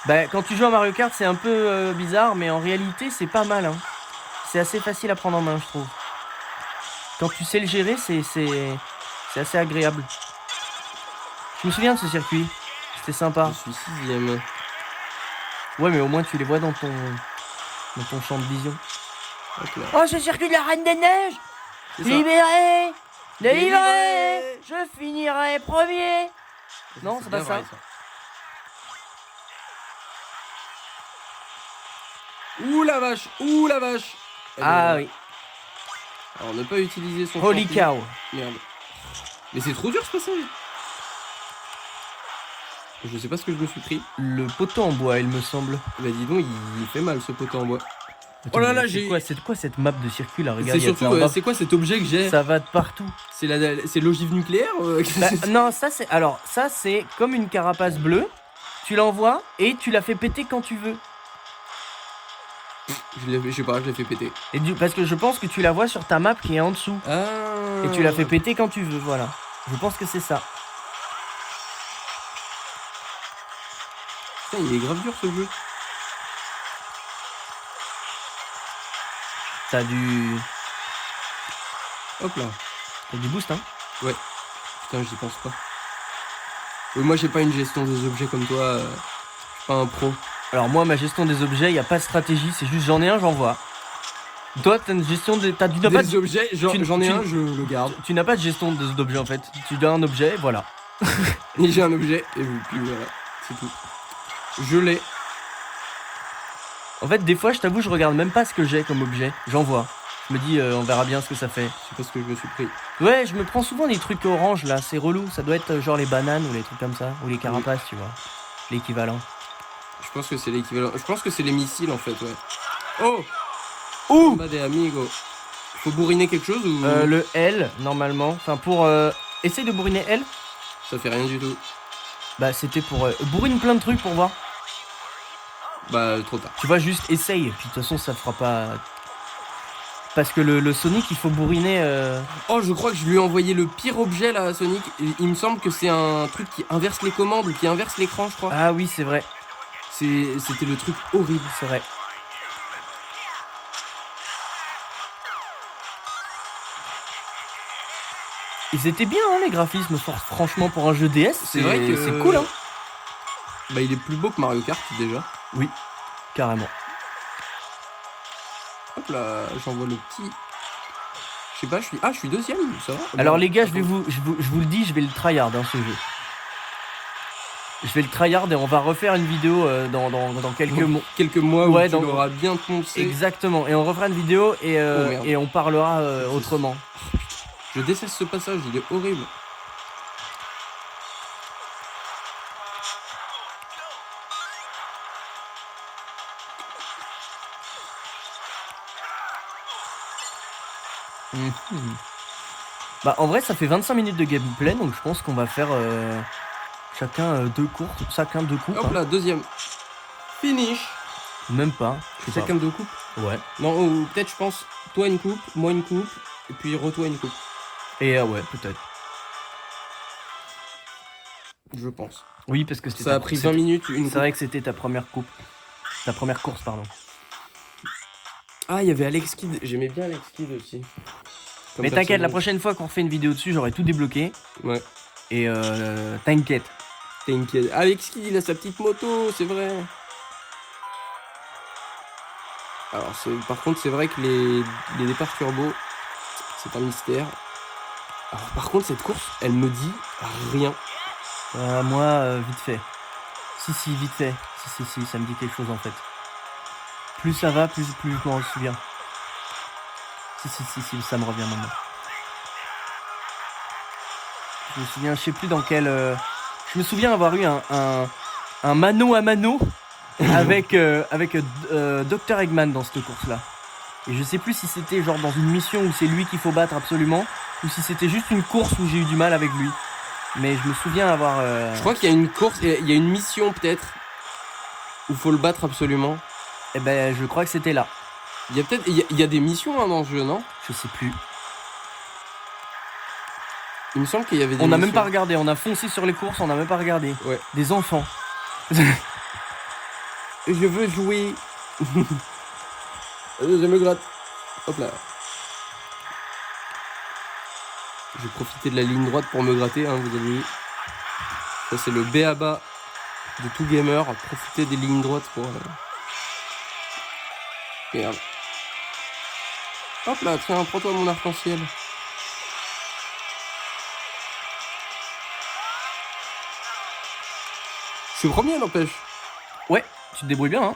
Bah, quand tu joues à Mario Kart, c'est un peu bizarre, mais en réalité, c'est pas mal. Hein. C'est assez facile à prendre en main, je trouve. Quand tu sais le gérer, c'est assez agréable. Je me souviens de ce circuit. C'était sympa. Je suis 6ème. Ouais, mais au moins, tu les vois dans ton champ de vision. Hop là. Oh, ce circuit de la Reine des Neiges! C'est ça. Libéré! Délivré! Délivré! Je finirai premier! Non, c'est pas bien ça. vrai, Ouh la vache! Ouh la vache! Ah oui. Alors, ne pas utiliser son Holy champi. cow. Merde. Mais c'est trop dur ce passage. Je sais pas ce que je me suis pris. Le poteau en bois, il me semble. Bah dis donc, il fait mal ce poteau en bois. Attends, Oh là mais là, c'est j'ai- quoi cette map de circuit là? Regarde, C'est il y a surtout, ça en bas. c'est quoi cet objet que j'ai? Ça va de partout. C'est l'ogive nucléaire? Bah, non, ça c'est comme une carapace bleue. Tu l'envoies et tu la fais péter quand tu veux. Je sais pas, je l'ai fait péter. Parce que je pense que tu la vois sur ta map qui est en dessous. Ah. Et tu la fais péter quand tu veux, voilà. Je pense que c'est ça. Putain, il est grave dur ce jeu. T'as du Hop là. boost, hein. Putain, j'y pense pas. Oui, moi j'ai pas une gestion des objets comme toi. Je suis pas un pro. Alors moi, ma gestion des objets, il y a pas de stratégie, c'est juste j'en ai un, j'envoie. Toi, t'as une gestion des... tu n'as pas Des de... objets, j'en ai tu- un, je le garde. Tu n'as pas de gestion d'objets en fait. Tu donnes un objet, voilà. Et j'ai un objet, et puis voilà, c'est tout. Je l'ai. En fait, des fois, je t'avoue, je regarde même pas ce que j'ai comme objet. J'envoie. Je me dis, on verra bien ce que ça fait. Je sais pas ce que je me suis pris. Ouais, je me prends souvent des trucs orange là, c'est relou. Ça doit être genre les bananes ou les trucs comme ça. Ou les carapaces, tu vois. L'équivalent. Je pense que c'est l'équivalent. Je pense que c'est les missiles en fait, ouais. Oh! Ouh! Bah des amigos. Faut bourriner quelque chose ou. Le L, normalement. Enfin, pour... Essaye de bourriner L. Ça fait rien du tout. Bah, c'était pour... bourrine plein de trucs pour voir. Bah, trop tard. Tu vois, juste essaye. Puis de toute façon, ça fera pas... Parce que le Sonic, il faut bourriner... Oh, je crois que je lui ai envoyé le pire objet là à Sonic. Il me semble que c'est un truc qui inverse les commandes ou qui inverse l'écran, je crois. Ah oui, c'est vrai. C'était le truc horrible. C'est vrai. Ils étaient bien, hein, les graphismes, franchement, pour un jeu DS. C'est vrai que c'est cool, hein. Bah, il est plus beau que Mario Kart déjà. Oui, carrément. Hop là, j'envoie le petit. Je sais pas, je suis deuxième, ça va. Alors Bon, les gars, attends. je vous le dis, je vais le tryhard hein, ce jeu. Je vais le tryhard et on va refaire une vidéo dans quelques mois. Quelques mois Ouais, où tu l'auras bien poncé. Exactement, et on refera une vidéo merde. et on parlera autrement. Je déteste ce passage, il est horrible. Bah en vrai ça fait 25 minutes de gameplay, donc je pense qu'on va faire chacun deux coupes. Hop là, deuxième. Finish. Même pas. Chacun deux coupes. Ouais. Non, ou peut-être je pense, toi une coupe, moi une coupe, et puis re-toi une coupe. Et ouais, peut-être. Je pense. Oui, parce que c'était Ça a pris 20 minutes, une C'est coupe. vrai que c'était ta première coupe. Ta première course, pardon. Ah, il y avait Alex Kidd, j'aimais bien Alex Kidd aussi. Comme Mais t'inquiète, la personnage. prochaine fois qu'on refait une vidéo dessus, j'aurai tout débloqué. Ouais. Et t'inquiète. T'inquiète. Alex Kidd, il a sa petite moto, c'est vrai. Alors, par contre, c'est vrai que les départs turbo, c'est un mystère. Alors, par contre, cette course, elle me dit rien. Moi, vite fait. Si, vite fait. Si, ça me dit quelque chose en fait. Plus ça va, plus je m'en souviens. Si, ça me revient maintenant. Je me souviens, je sais plus dans quel... Je me souviens avoir eu un mano à mano avec Dr Eggman dans cette course-là. Et je sais plus si c'était genre dans une mission où c'est lui qu'il faut battre absolument, ou si c'était juste une course où j'ai eu du mal avec lui. Mais je me souviens avoir... Je crois qu'il y a une course, il y a une mission peut-être, où faut le battre absolument. Eh ben, je crois que c'était là. Il y a peut-être, il y a des missions hein, dans le jeu, non? Je sais plus. Il me semble qu'il y avait des On n'a missions. même pas regardé, on a foncé sur les courses, on n'a même pas regardé. Ouais. Des enfants. Je veux jouer. Je me gratte. Hop là. Je vais profiter de la ligne droite pour me gratter, hein, vous avez vu. Ça c'est le b.a.-ba de tout gamer. Profiter des lignes droites pour... Merde. Hop là, tiens, prends-toi mon arc-en-ciel. Je suis premier, n'empêche. Ouais, tu te débrouilles bien, hein.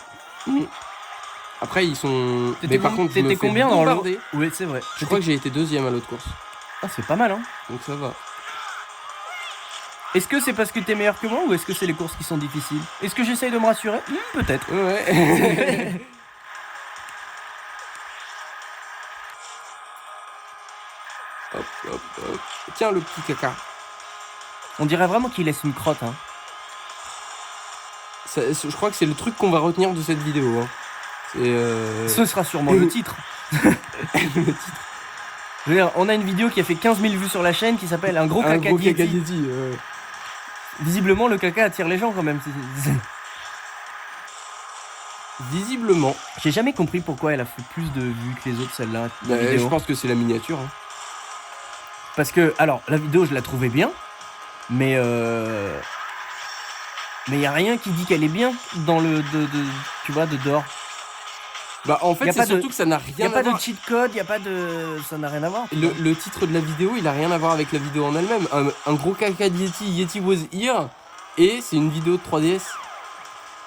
Après, ils sont... T'étais par contre, je me t'étais fais combien dans le... bombarder. Oui, c'est vrai. Je crois que j'ai été deuxième à l'autre course. Ah, c'est pas mal, hein. Donc ça va. Est-ce que c'est parce que t'es meilleur que moi ou est-ce que c'est les courses qui sont difficiles? Est-ce que j'essaye de me rassurer? Peut-être. Ouais. Hop, hop, hop. Tiens, le petit caca. On dirait vraiment qu'il laisse une crotte, hein. Je crois que c'est le truc qu'on va retenir de cette vidéo. Hein. C'est Ce sera sûrement le titre. Je veux dire, on a une vidéo qui a fait 15 000 vues sur la chaîne qui s'appelle Un gros un caca gros Yeti. caca Yeti. Visiblement, le caca attire les gens quand même. Visiblement. J'ai jamais compris pourquoi elle a fait plus de vues que les autres, celle-là. la Bah, vidéo. je pense que c'est la miniature. Hein. Parce que, alors, la vidéo, je la trouvais bien, mais il y a rien qui dit qu'elle est bien dans le tu vois, de dehors. Bah, en Y fait, a c'est pas surtout de- que ça n'a Il y rien a à pas voir. de cheat code, il y a pas de... Ça n'a rien à voir. tu vois. Le titre de la vidéo, il a rien à voir avec la vidéo en elle-même. Un gros caca de Yeti, Yeti was here. Et c'est une vidéo de 3DS.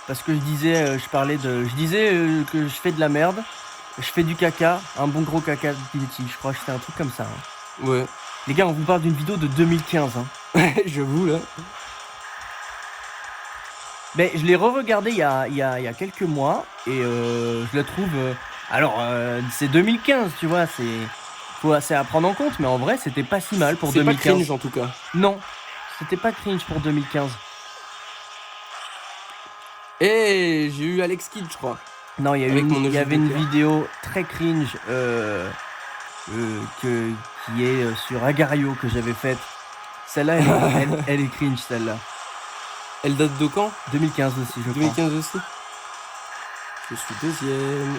Parce que je disais, je disais que je fais de la merde, je fais du caca, un bon gros caca de Yeti. Je crois que c'était un truc comme ça. Hein. Ouais. Les gars, on vous parle d'une vidéo de 2015. Hein. J'avoue, là. Mais je l'ai re-regardé il y a quelques mois et je la trouve... c'est 2015, tu vois, c'est à prendre en compte, mais en vrai, c'était pas si mal pour C'est pas 2015. cringe, en tout cas. Non, c'était pas cringe pour 2015. Et j'ai eu Alex Kidd, je crois. Non, il y Avec mon il y objet avait de une cœur. vidéo très cringe qui est sur Agario que j'avais faite. Celle-là, elle est cringe, celle-là. Elle date de quand? 2015 aussi, je crois. 2015 aussi. Je suis deuxième.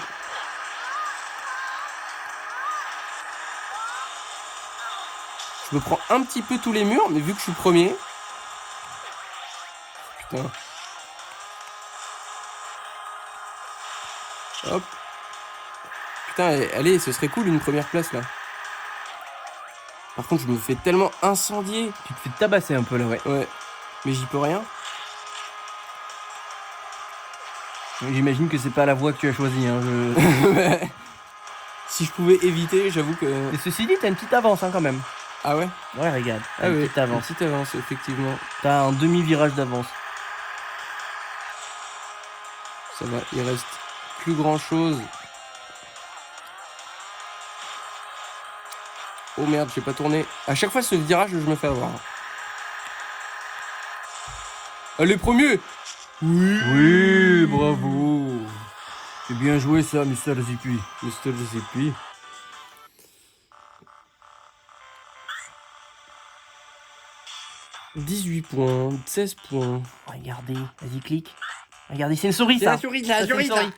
Je Je me prends un petit peu tous les murs, mais vu que je suis premier... Putain. Hop. Putain, allez, ce serait cool une première place, là. Par contre, je me fais tellement incendier. Tu te fais tabasser un peu là, ouais. Ouais. Mais j'y peux rien. J'imagine que c'est pas la voie que tu as choisie. Hein. Si je pouvais éviter, j'avoue que... Et ceci dit, t'as une petite avance hein, quand même. Ah ouais? Ouais, regarde. Ah Une ouais, petite avance. une petite avance, effectivement. T'as un demi-virage d'avance. Ça va, il reste plus grand chose. Oh merde, j'ai pas tourné. À chaque fois, ce virage, je me fais avoir. Allez, premier! Oui, bravo. C'est bien joué ça, Mr. Zippy. Mr. Giuseppe. « 18 points, 16 points. Regardez, vas-y, clique. Regardez, c'est une souris ça. souris, Ça, c'est une souris.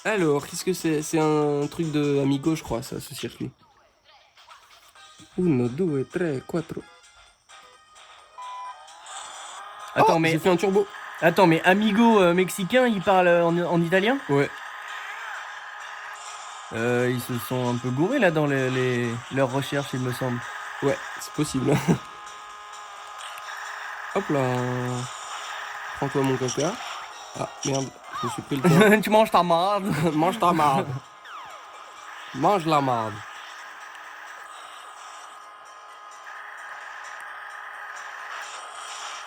Alors, qu'est-ce que c'est? C'est un truc de Amigo, je crois, ça, ce circuit. 1, 2, 3, 4. Attends, Oh, mais j'ai fait un turbo. Attends, mais Amigo mexicain, il parle en italien? Ouais. Ils se sont un peu gourés là dans leurs recherches, il me semble. Ouais, c'est possible. Hop là. Prends-toi mon caca. Ah, merde, je me suis pris le temps. Tu manges ta marde. Mange ta marde. Mange la marde.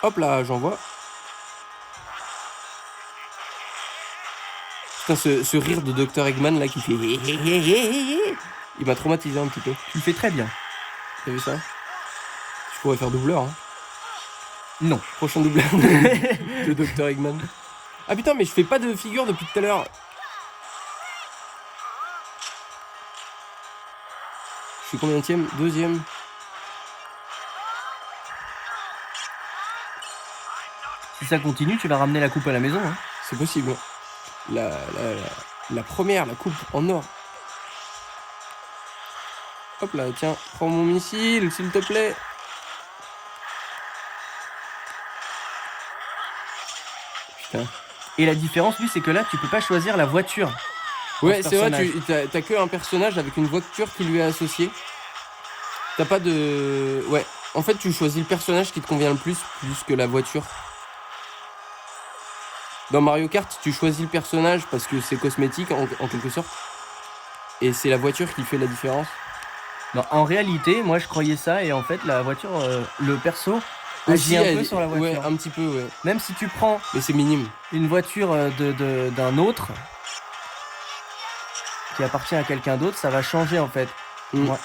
Hop là, j'envoie. Putain, ce rire de Dr Eggman là qui fait... Il m'a traumatisé un petit peu. Tu le fais très bien. T'as vu ça? Je pourrais faire doubleur, hein. Non. Prochain doubleur de Dr Eggman. Ah putain, mais je fais pas de figure depuis tout à l'heure. Je suis combienième? Deuxième. Si ça continue, tu vas ramener la coupe à la maison. Hein. C'est possible. La première, la coupe en or. Hop là, tiens, prends mon missile, s'il te plaît. Putain. Et la différence, lui, c'est que là, tu peux pas choisir la voiture. Ouais, ce c'est vrai, personnage. t'as que un personnage avec une voiture qui lui est associée. T'as pas de... Ouais, en fait, tu choisis le personnage qui te convient le plus que la voiture. Dans Mario Kart, tu choisis le personnage parce que c'est cosmétique, en quelque sorte. Et c'est la voiture qui fait la différence. Non, en réalité, moi, je croyais ça, et en fait, la voiture, le perso, agit un peu sur la voiture. Ouais, un petit peu, ouais. Même si tu prends Mais c'est minime. une voiture d'un autre, qui appartient à quelqu'un d'autre, ça va changer, en fait. Mm. Ouais.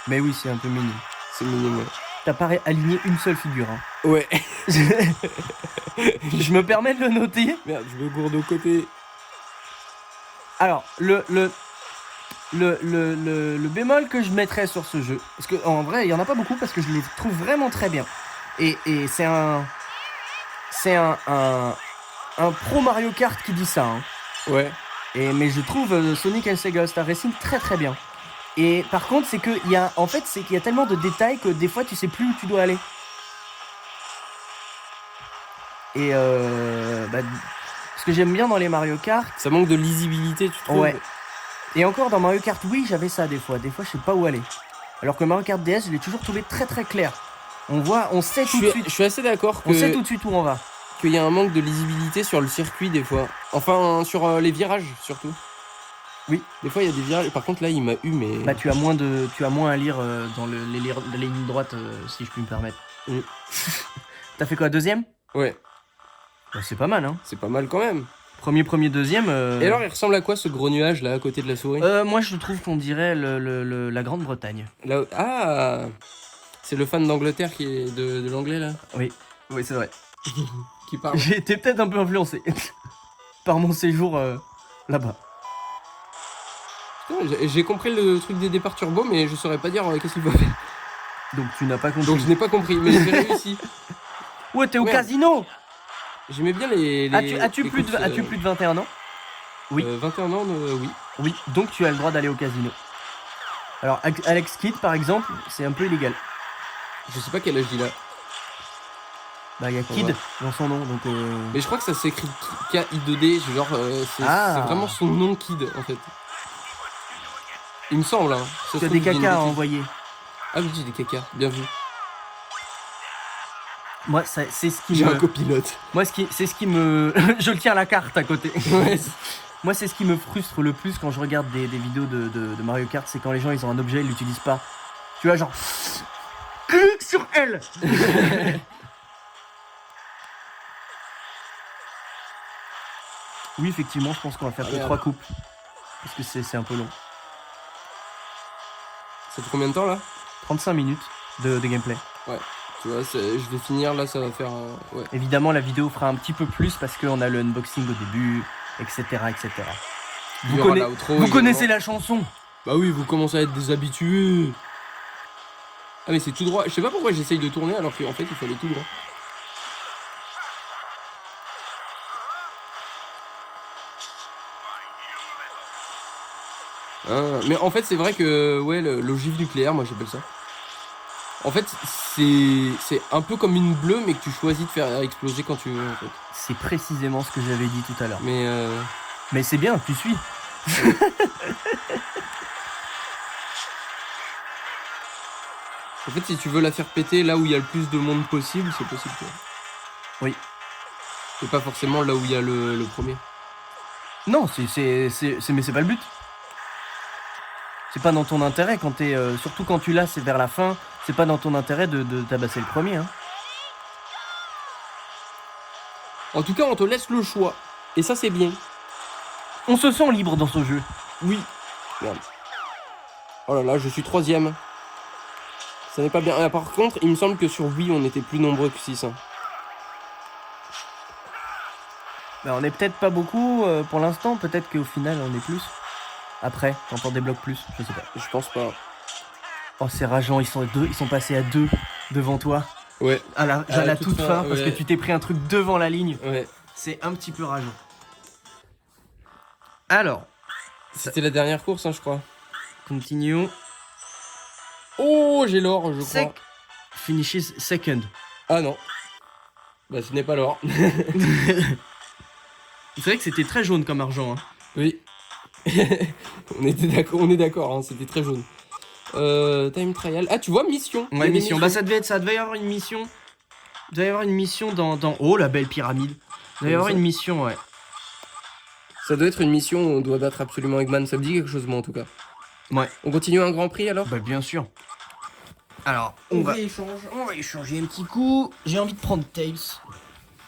Mais oui, c'est un peu minime. C'est minime, ouais. T'as pas aligné une seule figure. Hein. Ouais. Je me permets de le noter. Merde, je me gourde au côté. Alors, le bémol que je mettrais sur ce jeu, parce que en vrai, il y en a pas beaucoup parce que je le trouve vraiment très bien. Et c'est un pro Mario Kart qui dit ça. Hein. Ouais. Mais je trouve Sonic and Sega All-Star Racing très très bien. Et par contre, c'est qu'il y a tellement de détails que des fois tu sais plus où tu dois aller. Et ce que j'aime bien dans les Mario Kart, Ça manque de lisibilité, tu trouves? ouais. Et encore dans Mario Kart, oui, j'avais ça des fois. Des fois, je sais pas où aller. Alors que Mario Kart DS, je l'ai toujours trouvé très très clair. On sait tout de suite. Je suis assez d'accord On sait tout de suite où on va. qu'il y a un manque de lisibilité sur le circuit des fois. Enfin, sur les virages surtout. Oui. Des fois, il y a des virages. Par contre, là, il m'a eu, mais... Bah, tu as moins à lire dans les lignes droites, si je puis me permettre. Mm. T'as fait quoi, deuxième? Ouais, Bah, c'est pas mal, hein. c'est pas mal quand même. Premier, deuxième. Et alors, il ressemble à quoi ce gros nuage là à côté de la souris? Moi, je trouve qu'on dirait la Grande-Bretagne. Là... Ah, c'est le fan d'Angleterre qui est de l'anglais là Oui, c'est vrai. qui parle. J'ai été peut-être un peu influencé par mon séjour là-bas. Putain, j'ai compris le truc des départs turbo, mais je saurais pas dire qu'est-ce qu'il faut faire. Donc tu n'as pas compris. Donc je n'ai pas compris, mais j'ai réussi. Ouais, t'es au Merde. casino. J'aimais bien les As-tu plus de 21 ans? Oui. 21 ans, oui. Oui, donc tu as le droit d'aller au casino. Alors, Alex Kidd, par exemple, c'est un peu illégal. Je sais pas quel âge il a. Bah, il y a Kidd Ouais. dans son nom, donc... Mais je crois que ça s'écrit K-I-D-D, genre c'est Ah. vraiment son nom Kid en fait. Il me semble, hein. Ça se Tu as trouve, des je dis une cacas à bêtise. envoyer. Ah oui, j'ai des cacas, bien vu. Moi, c'est ce qui J'ai me... un copilote. Moi, c'est ce qui me... Je le tiens à la carte à côté. Ouais. Moi, c'est ce qui me frustre le plus quand je regarde des vidéos de Mario Kart, c'est quand les gens, ils ont un objet, ils l'utilisent pas. Tu vois, genre... Clique sur L. Oui, effectivement, je pense qu'on va faire Ah, que merde. 3 coupes. Parce que c'est un peu long. Ça fait combien de temps là? 35 minutes de gameplay. Tu vois, je vais finir là, ça va faire. Ouais. Évidemment, la vidéo fera un petit peu plus parce qu'on a le unboxing au début, etc. etc. Il Vous, y aura l'outro, également. connaissez la chanson? Bah oui, vous commencez à être des habitués. Ah, mais c'est tout droit. Je sais pas pourquoi j'essaye de tourner alors qu'en fait il fallait tout droit. Ah, mais en fait, c'est vrai que ouais, l'ogive nucléaire, moi j'appelle ça. En fait, c'est un peu comme une bleue, mais que tu choisis de faire exploser quand tu veux. En fait. C'est précisément ce que j'avais dit tout à l'heure. Mais Mais c'est bien, tu suis. en fait, si tu veux la faire péter là où il y a le plus de monde possible, c'est possible. Quoi. Oui. Et pas forcément là où il y a le premier. Non, mais c'est pas le but. C'est pas dans ton intérêt quand t'es... surtout quand tu l'as, c'est vers la fin. C'est pas dans ton intérêt de tabasser le premier. Hein. En tout cas, on te laisse le choix. Et ça, c'est bien. On se sent libre dans ce jeu. Oui. Merde. Oh là là, je suis 3ème. Ça n'est pas bien. Ah, par contre, il me semble que sur Wii, on était plus nombreux que 6. Hein. Ben, on est peut-être pas beaucoup pour l'instant. Peut-être qu'au final, on est plus. Après, quand on débloque plus, je sais pas. Je pense pas. Oh, c'est rageant, ils sont passés à 2 devant toi. Ouais. À la toute fin, parce ouais. que tu t'es pris un truc devant la ligne. Ouais. C'est un petit peu rageant. Alors, C'était la dernière course, hein, je crois. continuons. Oh, j'ai l'or, je crois. Finishes second. Ah non. Bah, ce n'est pas l'or. C'est vrai que c'était très jaune comme argent. Hein. Oui. on est d'accord, hein, c'était très jaune. Time trial. Ah, tu vois, mission. Il y a Ouais, des mission. Bah, missions. ça devait y avoir une mission. Il devait y avoir une mission dans... Oh, la belle pyramide. Il devait y avoir une mission, ouais. Ça doit être une mission où on doit battre absolument Eggman. Ça me dit quelque chose, moi, en tout cas. Ouais. On continue un grand prix, alors? Bah, bien sûr. Alors, on va échanger un petit coup. J'ai envie de prendre Tails.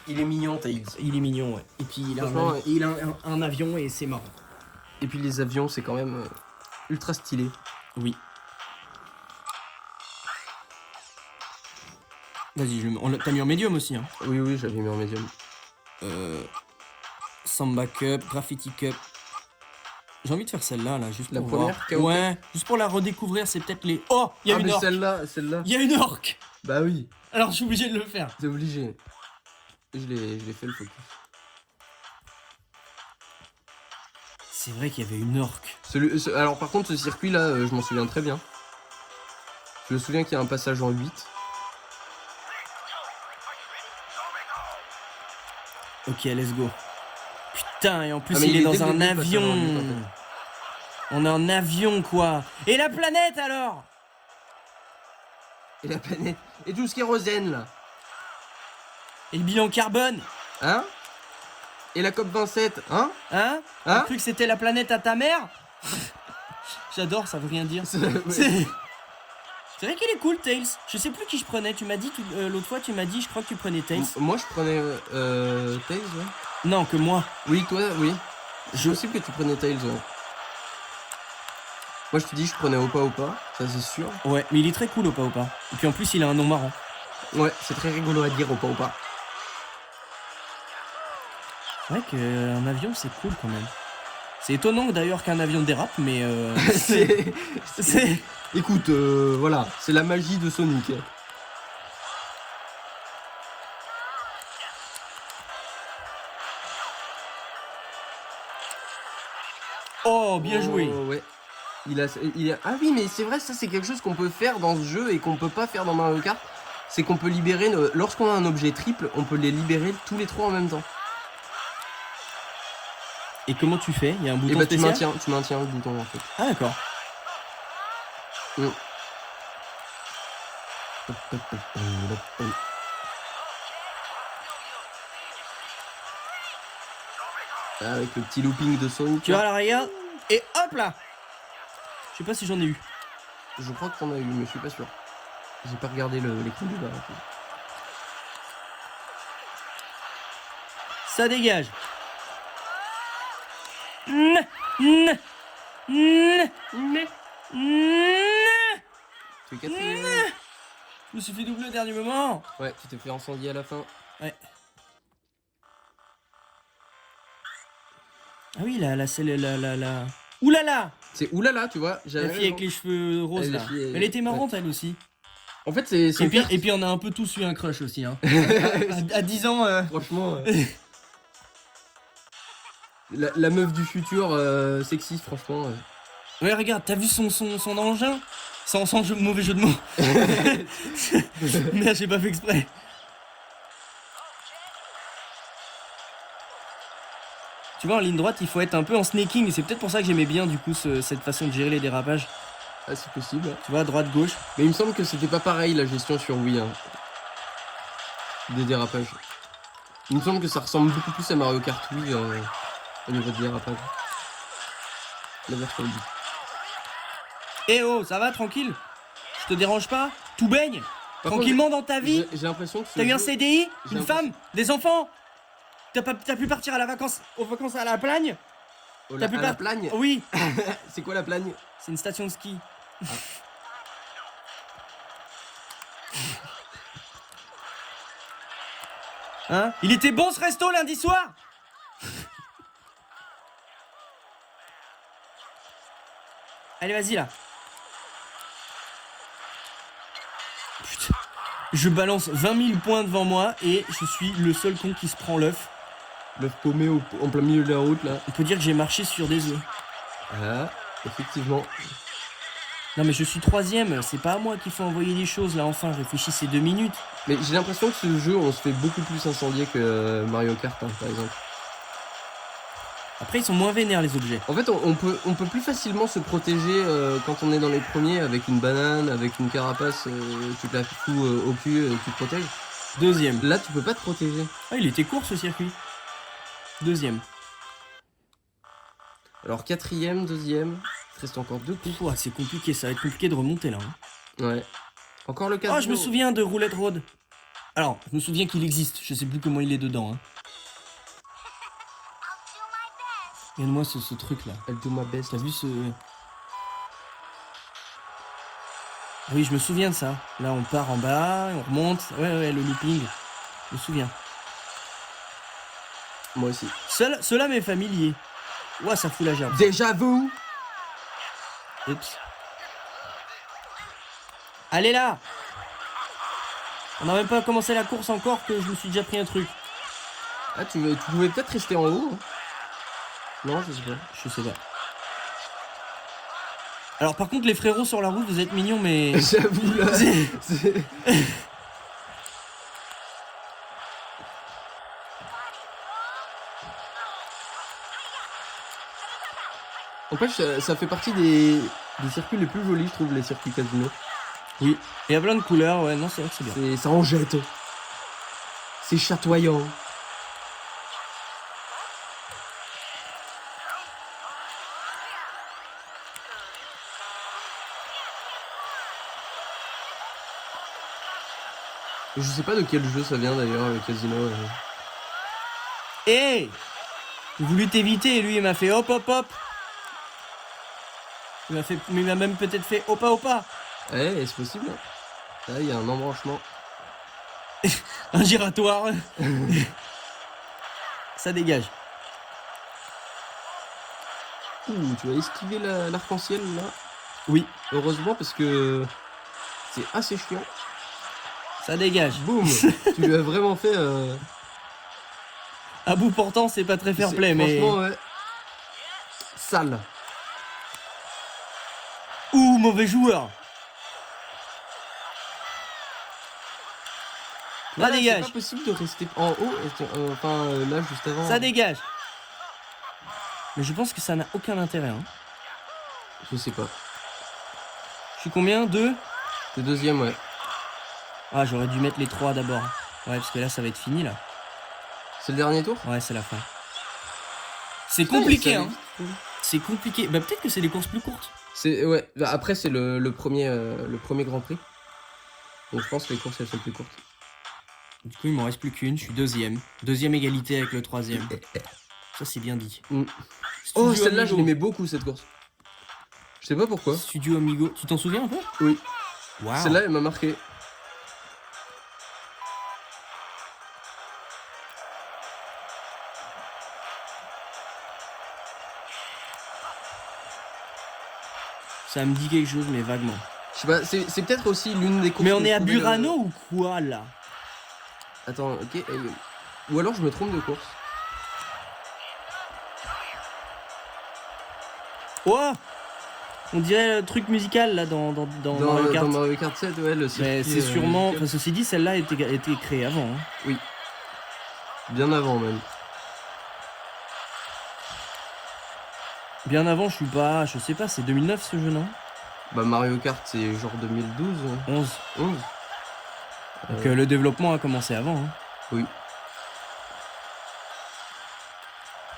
Il est mignon, Tails. Il est mignon, ouais. Et puis, Franchement, il a un avion et c'est marrant. Et puis les avions, c'est quand même ultra stylé. Oui. Vas-y, t'as mis en médium aussi, hein. Oui, oui, j'avais mis en médium. Samba Cup, Graffiti Cup. J'ai envie de faire celle-là, là, juste La pour première, voir. KO. Ouais, juste pour la redécouvrir, c'est peut-être les... Oh, il y a une mais orque. celle-là. Il y a une orque. Bah oui, Alors, je suis obligé de le faire. c'est obligé. Je l'ai fait le focus. C'est vrai qu'il y avait une orque. Alors par contre, ce circuit-là, je m'en souviens très bien. Je me souviens qu'il y a un passage en 8. Ok, let's go. Putain, et en plus, Ah, mais il est dès dans le un début, le avion. passage en 8, en fait. On est en avion, quoi. Et la planète, alors? Et la planète. Et tout ce qui est rosène, là. Et le bilan carbone? Hein? Et la COP27, hein? Hein? Hein? T'as cru que c'était la planète à ta mère? J'adore, ça veut rien dire. Ouais. C'est vrai qu'il est cool, Tails. Je sais plus qui je prenais. Tu m'as dit l'autre fois, tu m'as dit, je crois que tu prenais Tails. Moi, je prenais Tails, ouais. Non, que moi. Oui, toi, oui. C'est possible que tu prenais Tails, ouais. Moi, je te dis, je prenais Opa Opa, ça c'est sûr. Ouais, mais il est très cool, Opa Opa. Et puis en plus, il a un nom marrant. Ouais, c'est très rigolo à dire, Opa Opa. C'est vrai qu'un avion, c'est cool quand même. C'est étonnant d'ailleurs qu'un avion dérape, mais c'est... Écoute, voilà, c'est la magie de Sonic. Oh, bien joué. Ouais. Ah oui, mais c'est vrai, ça c'est quelque chose qu'on peut faire dans ce jeu et qu'on peut pas faire dans Mario Kart. C'est qu'on peut libérer, lorsqu'on a un objet triple, on peut les libérer tous les trois en même temps. Et comment tu fais? Il y a un bouton Et bah tu spécial? maintiens le bouton en fait. Ah d'accord. Avec le petit looping de Sonic. Tu vois la regarde? Et hop là. Je sais pas si j'en ai eu. Je crois que t'en as eu, mais je suis pas sûr. J'ai pas regardé l'écran du bas. Ça dégage. Tu es quatrième. Je me suis fait doubler au dernier moment. Ouais, tu t'es fait incendier à la fin. Ouais. Ah oui, là, c'est la... Oulala. C'est oulala, tu vois. La fille avec les cheveux roses là. Elle était marrante elle aussi. En fait, c'est. Et puis on a un peu tous eu un crush aussi. Hein. à 10 ans. Franchement. La meuf du futur sexy, franchement. Ouais, regarde, t'as vu son engin sans mauvais jeu de mots. Merde, j'ai pas fait exprès. Tu vois, en ligne droite, il faut être un peu en snaking. Et c'est peut-être pour ça que j'aimais bien, du coup, cette façon de gérer les dérapages. Ah, c'est possible. Tu vois, droite-gauche. Mais il me semble que c'était pas pareil la gestion sur Wii. Hein. Des dérapages. Il me semble que ça ressemble beaucoup plus à Mario Kart Wii au niveau des dérapages. La version Wii. Eh oh, ça va, tranquille? Je te dérange pas? Tout baigne? Par Tranquillement contre, dans ta vie? j'ai l'impression que T'as eu un CDI? j'ai Une femme? Des enfants? T'as pu partir aux vacances à la Plagne? La plagne. Oui. C'est quoi la plagne? C'est une station de ski. Hein? Il était bon ce resto lundi soir? Allez, vas-y là. Putain. Je balance 20 000 points devant moi et je suis le seul con qui se prend l'œuf. L'œuf paumé en plein milieu de la route là. On peut dire que j'ai marché sur des œufs. Ah, effectivement. Non mais je suis troisième, c'est pas à moi qu'il faut envoyer les choses là, enfin réfléchissez 2 minutes. Mais j'ai l'impression que ce jeu, on se fait beaucoup plus incendier que Mario Kart, hein, par exemple. Après ils sont moins vénères les objets. En fait, on peut plus facilement se protéger quand on est dans les premiers avec une banane, avec une carapace, tu te la fous au cul et tu te protèges. Deuxième. Là, tu peux pas te protéger. Ah il était court ce circuit. Deuxième. Alors, quatrième, deuxième, il reste encore 2 coups. Ouah, c'est compliqué, ça va être compliqué de remonter là. Hein. Ouais. Encore le casino. Oh je me souviens de Roulette Road. Alors, je me souviens qu'il existe, je sais plus comment il est dedans. Hein. Regarde-moi ce truc là. Elle do my best. T'as vu ce... Oui, je me souviens de ça. Là, on part en bas, on remonte. Ouais, le looping. Je me souviens. Moi aussi. Cela m'est familier. Ouah, ça fout la gerbe. Déjà vous. Oups. Allez là. On n'a même pas commencé la course encore que je me suis déjà pris un truc. Ah, tu pouvais peut-être rester en haut. Hein. Non, je sais pas. Je sais pas. Alors par contre les frérots sur la route vous êtes mignons mais... J'avoue là. c'est- En fait, ça fait partie des circuits les plus jolis, je trouve, les circuits casino. Oui. Il y a plein de couleurs, ouais, non c'est vrai que c'est bien. Ça en jette. C'est chatoyant. Je sais pas de quel jeu ça vient d'ailleurs, le casino. Hé J'ai voulu t'éviter et lui il m'a fait hop hop hop. Mais il m'a même peut-être fait opa opa. Ouais, c'est possible. Hein. Là, il y a un embranchement. Un giratoire. Ça dégage. Ouh, tu vas esquiver l'arc-en-ciel là. Oui, Heureusement parce que c'est assez chiant. ça dégage. Boum. Tu lui as vraiment fait... À bout portant c'est pas très fair play mais... Franchement, ouais. Sale. mauvais joueur. Ça Là, dégage. C'est pas possible de rester en haut, là juste avant. Ça dégage. Mais je pense que ça n'a aucun intérêt. Hein. Je sais pas. Je suis combien? 2? T'es deuxième, ouais. Ah, j'aurais dû mettre les 3 d'abord. Ouais, parce que là, ça va être fini, là. C'est le dernier tour? Ouais, c'est la fin. C'est Putain, compliqué, ça hein. C'est compliqué. Bah, peut-être que c'est des courses plus courtes. C'est ouais. Bah, après c'est le premier Grand Prix. Donc je pense que les courses elles sont plus courtes. Du coup, il m'en reste plus qu'une. Je suis deuxième. Deuxième égalité avec le troisième. Ça, c'est bien dit. Mm. Oh, Studio celle-là je Amigo. l'aimais beaucoup cette course. Je sais pas pourquoi. Studio Amigo. Tu t'en souviens un peu? Oui. Waouh. Celle-là elle m'a marqué. Ça me dit quelque chose, mais vaguement. Je sais pas, c'est peut-être aussi l'une des courses. Mais on que est je à trouvais, Burano ou quoi, là? Attends, ok. Ou alors je me trompe de course. Oh! On dirait le truc musical, là, dans Mario Kart. Dans Mario Kart 7, ouais, le circuit. Mais c'est sûrement... musical. Enfin, ceci dit, celle-là a été créée avant. Hein. Bien avant même. Bien avant, je sais pas, c'est 2009 ce jeu, non? Bah Mario Kart c'est genre 2012. 11. 11. Donc le développement a commencé avant. Hein. Oui.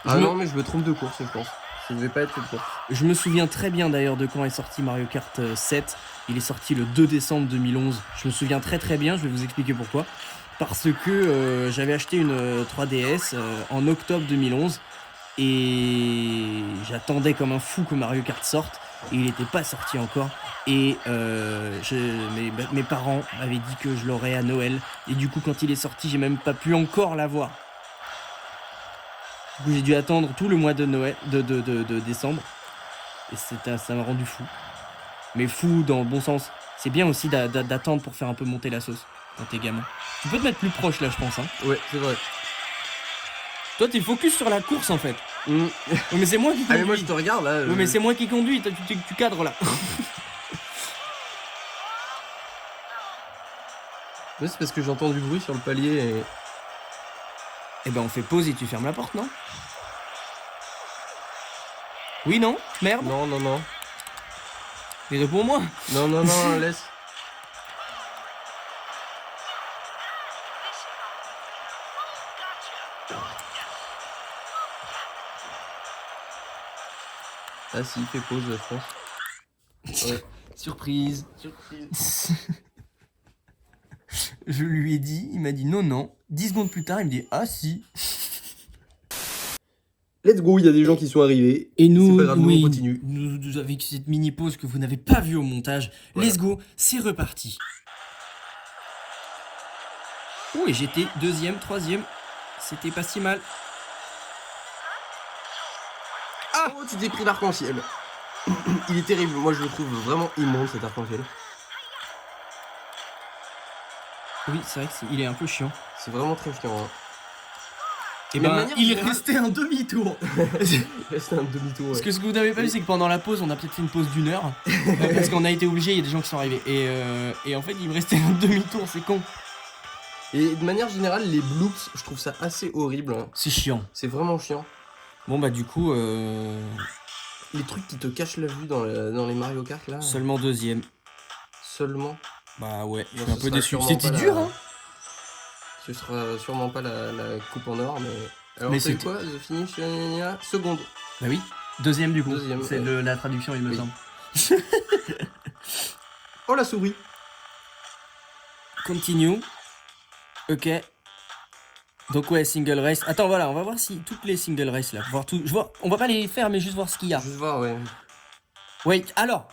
Je Ah me- non mais je me trompe de course je pense. Ça devait pas être cette course. Je me souviens très bien d'ailleurs de quand est sorti Mario Kart 7. Il est sorti le 2 décembre 2011. Je me souviens très très bien, je vais vous expliquer pourquoi. Parce que j'avais acheté une 3DS en octobre 2011 et j'attendais comme un fou que Mario Kart sorte et il n'était pas sorti encore. Et mes parents m'avaient dit que je l'aurais à Noël et du coup quand il est sorti j'ai même pas pu encore l'avoir. Du coup j'ai dû attendre tout le mois de Noël, de décembre et ça m'a rendu fou. Mais fou dans le bon sens. C'est bien aussi d'attendre pour faire un peu monter la sauce quand t'es gamin. Tu peux te mettre plus proche là je pense hein. Ouais c'est vrai. Toi t'es focus sur la course en fait. Mm. Oui, mais c'est moi qui Ah conduis. mais moi je te regarde là. Oui mais c'est moi qui conduis, toi, tu cadres là. Ouais, c'est parce que j'entends du bruit sur le palier et... Eh ben on fait pause et tu fermes la porte non? Oui non? Merde. Non non non. Mais réponds-moi. Non non non laisse. Ah si il fait pause je pense. Ouais. Surprise. Je lui ai dit, il m'a dit non. 10 secondes plus tard, il me dit ah si. Let's go, il y a des gens qui sont arrivés. Et nous, C'est pas grave, nous, oui, on continue. nous avec cette mini pause que vous n'avez pas vue au montage. Voilà. Let's go, c'est reparti. Oh et j'étais deuxième, troisième. C'était pas si mal. Ah oh, tu t'es pris l'arc-en-ciel. Il est terrible, moi je le trouve vraiment immonde cet arc-en-ciel. Oui, c'est vrai qu'il est un peu chiant. C'est vraiment très chiant. Hein. Et Mais de ben, manière il générale- restait un demi-tour. Il restait un demi-tour. Ouais. Parce que ce que vous n'avez pas vu, c'est que pendant la pause, on a peut-être fait une pause d'1 heure. Parce qu'on a été obligé, il y a des gens qui sont arrivés. Et en fait, il me restait un demi-tour, c'est con. Et de manière générale, les bloops, je trouve ça assez horrible. Hein. C'est chiant. C'est vraiment chiant. Bon, bah, du coup, Les trucs qui te cachent la vue dans les Mario Kart là. seulement deuxième. Seulement. Bah, ouais, je Non, suis un ce peu sera déçu. sûrement C'était pas dur, la- hein. Ce sera sûrement pas la coupe en or, mais. Alors, Mais c'est c'était- quoi The Finish seconde. Bah, oui. Deuxième, du coup. Deuxième, C'est ouais. la traduction, il me Oui. semble. Oh la souris. Continue. Ok. Donc, ouais, single race. Attends, voilà, on va voir si toutes les single races là. Voir tout... on va pas les faire, mais juste voir ce qu'il y a. Juste voir, ouais. Wait, alors,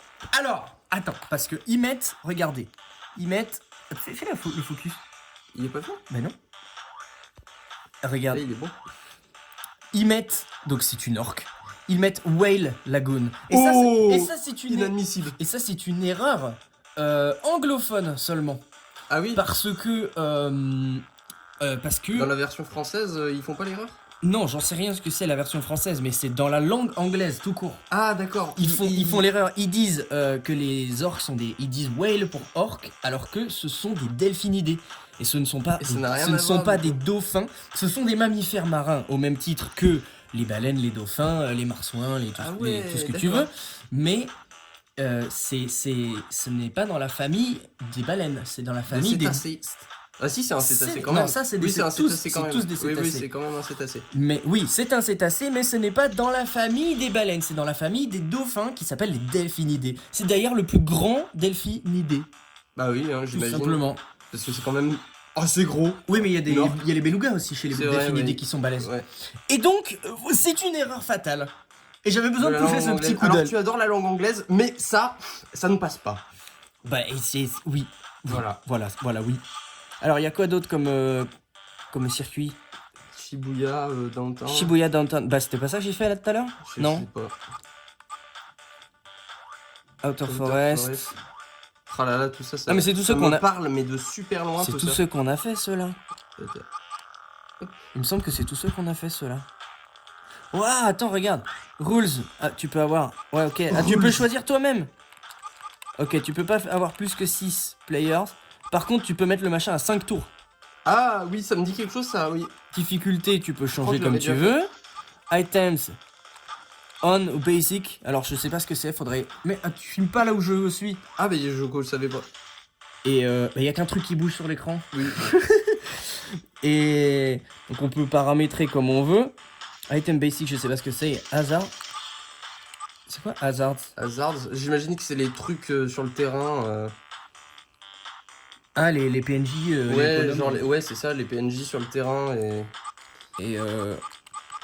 attends, parce que ils mettent, regardez, ils mettent, fais le focus. Il est pas fait. Ben non. Là, Regarde, il est bon. ils mettent, donc c'est une orque, ils mettent Whale Lagoon. Et Oh, ça, c'est une, Inadmissible. et ça, c'est une erreur anglophone seulement. Ah oui. Parce que, Dans la version française, ils font pas l'erreur. Non, j'en sais rien ce que c'est la version française, mais c'est dans la langue anglaise tout court. Ah, d'accord. Ils font l'erreur, ils disent que les orques sont des... Ils disent whale pour orques, alors que ce sont des delphinidés. Et ce ne sont pas, Et ça n'a rien ce ne à sont voir, pas du des dauphins, ce sont des mammifères marins, au même titre que les baleines, les dauphins, les marsouins, Ah ouais, tout ce que tu d'accord. veux. Mais ce n'est pas dans la famille des baleines, c'est dans la Des famille des... cétacés. Ah si, c'est un cétacé quand Non, même. ça, c'est oui, des c'est un tous- cétacé quand c'est même. tous des Oui, cétacés. c'est quand même un cétacé. Mais oui, c'est un cétacé, mais ce n'est pas dans la famille des baleines, c'est dans la famille des dauphins qui s'appellent les delphinidés. C'est d'ailleurs le plus grand delphinidé, Bah oui, hein, tout j'imagine. simplement. Parce que c'est quand même assez gros. Oui, mais Non. il y a les belugas aussi chez les C'est vrai, delphinidés oui. qui sont balèzes. Ouais. Et donc, c'est une erreur fatale. Et j'avais besoin de la pousser langue ce anglaise. petit coup Alors d'œil. tu adores la langue anglaise, mais ça ne passe pas. Bah, et c'est... Oui. Voilà. Voilà, oui. Alors, il y a quoi d'autre comme circuit? Shibuya, Downtown. Shibuya Downtown. Bah, c'était pas ça que j'ai fait là tout à l'heure? Je Non. sais pas. Outer Outer Forest. Ah là là, tout ça, Ah, mais c'est tout ça ce qu'on me a- parle, mais de super loin. C'est tout tous ça. ceux qu'on a fait, ceux-là. Ok. Il me semble que c'est tous ceux qu'on a fait, ceux-là. Ouah, attends, regarde. Rules. Ah, tu peux avoir... Ouais, ok. Ah, tu peux Rules. choisir toi-même. Ok, tu peux pas avoir plus que 6 players. Par contre, tu peux mettre le machin à 5 tours. Ah oui, ça me dit quelque chose, ça, oui. Difficulté, tu peux crois changer que je comme l'avais tu déjà veux. Items. On ou basic. Alors, je sais pas ce que c'est, faudrait... Mais ah, tu filmes pas là où je suis. Ah, mais je le savais pas. Et bah, y a qu'un truc qui bouge sur l'écran. Oui. Et donc on peut paramétrer comme on veut. Item basic, je sais pas ce que c'est. Hazard. C'est quoi Hazard? Hazard, j'imagine que c'est les trucs sur le terrain. Ah, les PNJ. Ouais, bonhommes. genre, ouais, c'est ça, les PNJ sur le terrain et. Et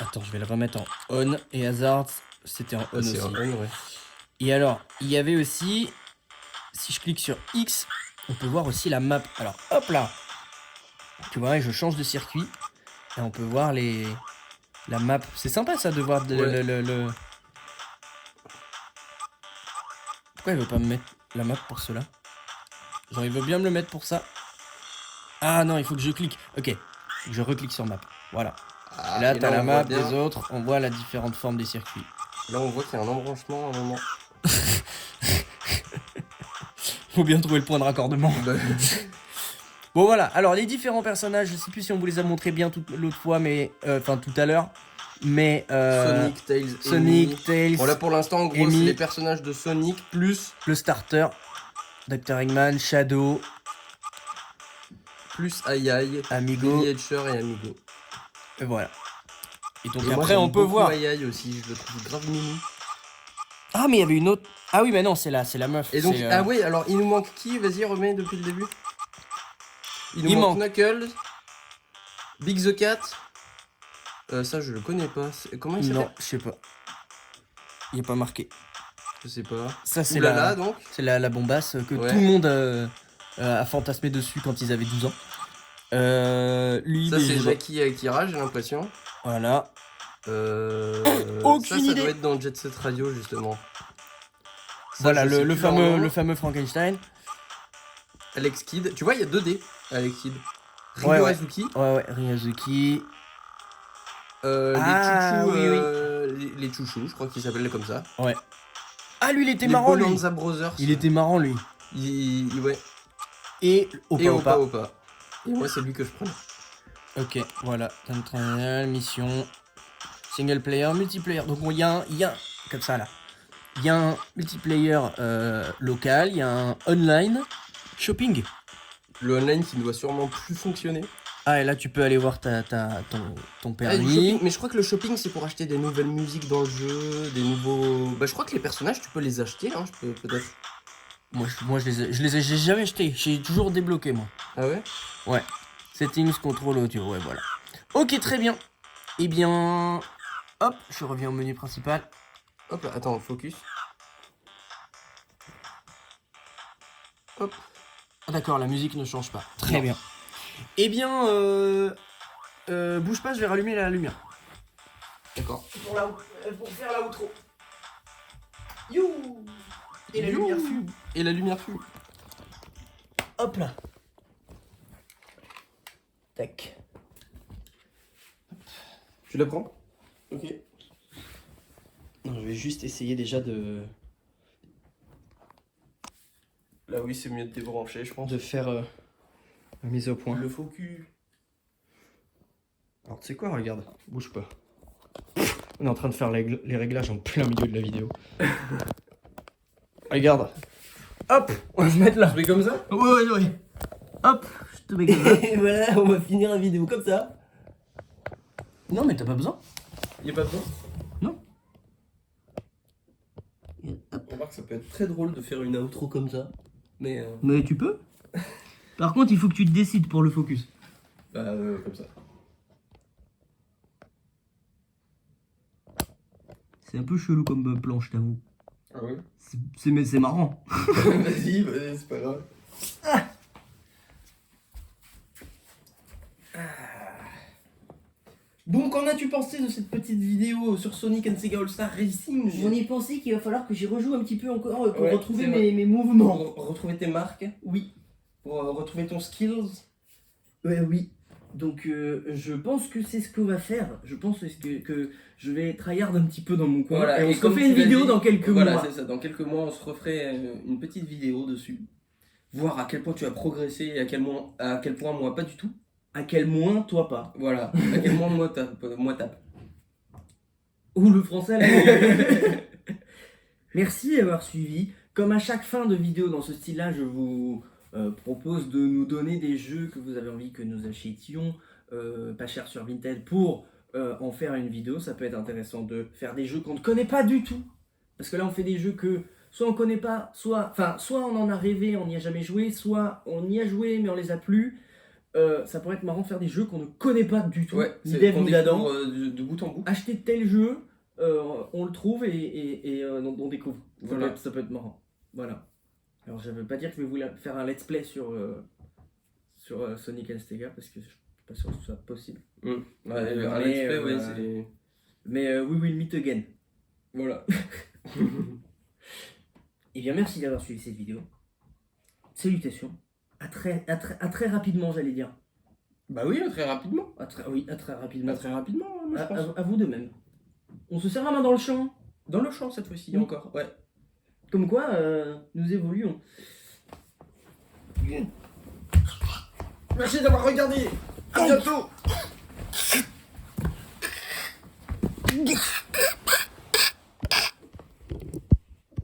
attends, je vais le remettre en on. Et Hazard, c'était en on Ah, c'est aussi. un on, ouais. Et alors, il y avait aussi. Si je clique sur X, on peut voir aussi la map. Alors, hop là. Tu vois, je change de circuit. Et on peut voir la map. C'est sympa ça de voir Ouais. le... Pourquoi il veut pas me mettre la map pour cela? Genre il veut bien me le mettre pour ça. Ah non, il faut que je clique. Ok, faut que je reclique sur map. Voilà. Ah, Et là, et t'as la on voit map bien- des autres. On voit la différente forme des circuits. Là, on voit qu'il y a un embranchement à un moment. Faut bien trouver le point de raccordement. Bah, Bon voilà, alors les différents personnages, je sais plus si on vous les a montrés bien l'autre fois, mais... Enfin tout à l'heure. Mais... Sonic, Tails, Amy. Sonic, Tails, Bon, là, pour l'instant, en gros, Amy. c'est les personnages de Sonic plus le starter, Dr. Eggman, Shadow, Ai Ai, Amigo, Billy Hatcher et Amigo. et voilà. Et donc Et moi, après j'aime on peut beaucoup voir... Ai Ai aussi, je le trouve grave mimi. Ah mais il y avait une autre... Ah oui mais non, c'est la meuf. Et donc, c'est, ah oui, alors il nous manque qui? Vas-y, remets depuis le début. Il nous Il manque manque. Knuckles, Big the Cat. Ça, je le connais pas. Comment il Non, s'appelle? je sais pas. Il est pas marqué. Je sais pas. Ça c'est Oulala, donc. c'est la bombasse que Ouais. tout le monde a fantasmé dessus quand ils avaient 12 ans. Lui, Ça, mais c'est je sais pas. Jackie Akira, j'ai l'impression. Voilà. ça Aucune idée. doit être dans Jet Set Radio, justement. Ça, Voilà, je sais le plus leur nom. fameux Frankenstein. Alex Kidd. Tu vois, il y a 2D, Alex Kidd. Ryo Ouais, ouais. Azuki. Ouais, Ryazuki. Les Ah, chouchous, oui, les chouchous, je crois qu'ils s'appellent comme ça. Ouais. Ah, lui, il était Les marrant, lui. Bonanza Brothers. Il était marrant, lui. Ouais. Et Et Opa. Opa. Et moi, c'est lui que je prends. Ok, voilà. Time trial, mission. Single player, multiplayer. Donc, il y a un... Comme ça, là. Il y a un multiplayer local. Il y a un online. Shopping. Le online qui ne doit sûrement plus fonctionner. Ah, et là, tu peux aller voir ton Ah, du permis. shopping. Mais je crois que le shopping, c'est pour acheter des nouvelles musiques dans le jeu, des nouveaux... Bah, je crois que les personnages, tu peux les acheter, hein, peut-être. Moi, j'ai jamais acheté. J'ai toujours débloqué, moi. Ah ouais? Ouais. Settings, contrôle audio, ouais, voilà. Ok, très bien. Eh bien... Hop, je reviens au menu principal. Hop là, attends, focus. Hop. Ah, d'accord, la musique ne change pas. Très Non. bien. Eh bien, bouge pas, je vais rallumer la lumière. D'accord. Pour faire la outro. You. Et la You. lumière fume. Et la lumière fume. Hop là. Tac. Tu la prends? Ok. Non, je vais juste essayer déjà Là oui, c'est mieux de débrancher, je pense. de faire la mise au point. Le faux cul. Alors tu sais quoi, regarde, bouge pas. On est en train de faire les réglages en plein milieu de la vidéo. Regarde. Hop, on va se mettre là. Je fais comme ça? Ouais. Hop, je te mets comme ça. Et voilà, on va finir la vidéo comme ça. Non mais t'as pas besoin. Y'a pas besoin? Non. On voit que ça peut être très drôle de faire une outro comme ça. Mais Mais tu peux. Par contre, il faut que tu te décides pour le focus. bah comme ça. C'est un peu chelou comme planche, t'avoue. Ah ouais? C'est marrant. Vas-y, c'est pas grave. Bon, qu'en as-tu pensé de cette petite vidéo sur Sonic and Sega All-Star Racing? J'en ai pensé qu'il va falloir que j'y rejoue un petit peu encore pour Ouais, retrouver c'est vrai. mes mouvements. Pour retrouver tes marques? Oui. Pour retrouver ton skills? Ouais, oui. Donc je pense que c'est ce qu'on va faire. Je pense que je vais tryhard un petit peu dans mon coin. Voilà, et on et se comme refait tu une l'as vidéo dit, dans quelques Voilà, mois. c'est ça. Dans quelques mois, on se referait une petite vidéo dessus. Voir à quel point tu as progressé et à quel point moi pas du tout. À quel moins toi pas. Voilà, à quel point moi tape. Ou le français là. Merci d'avoir suivi. Comme à chaque fin de vidéo dans ce style-là, je vous propose de nous donner des jeux que vous avez envie que nous achetions pas cher sur Vinted pour en faire une vidéo. Ça peut être intéressant de faire des jeux qu'on ne connaît pas du tout. Parce que là, on fait des jeux que soit on connaît pas, soit on en a rêvé, on n'y a jamais joué, soit on y a joué mais on les a plus. Ça pourrait être marrant de faire des jeux qu'on ne connaît pas du tout. Ouais, Ni c'est Dev qu'on ni d'Adam. découvre de bout en bout. Acheter tel jeu, on le trouve et on découvre. Voilà. Ça peut être marrant. Voilà. Alors je veux pas dire que je vais vous faire un let's play sur Sonic and Sega parce que je suis pas sûr que ce soit possible. Ouais, un Mais, let's play, ouais, c'est... Mais we will meet again. Voilà. Et bien merci d'avoir suivi cette vidéo. Salutations. À très rapidement, j'allais dire. Bah oui, très rapidement. À très rapidement. Très rapidement, moi, je pense. À vous de même. On se serre la main dans le champ. Dans le champ cette fois-ci, Oui. encore. Ouais. Comme quoi, nous évoluons. Merci d'avoir regardé. À bientôt.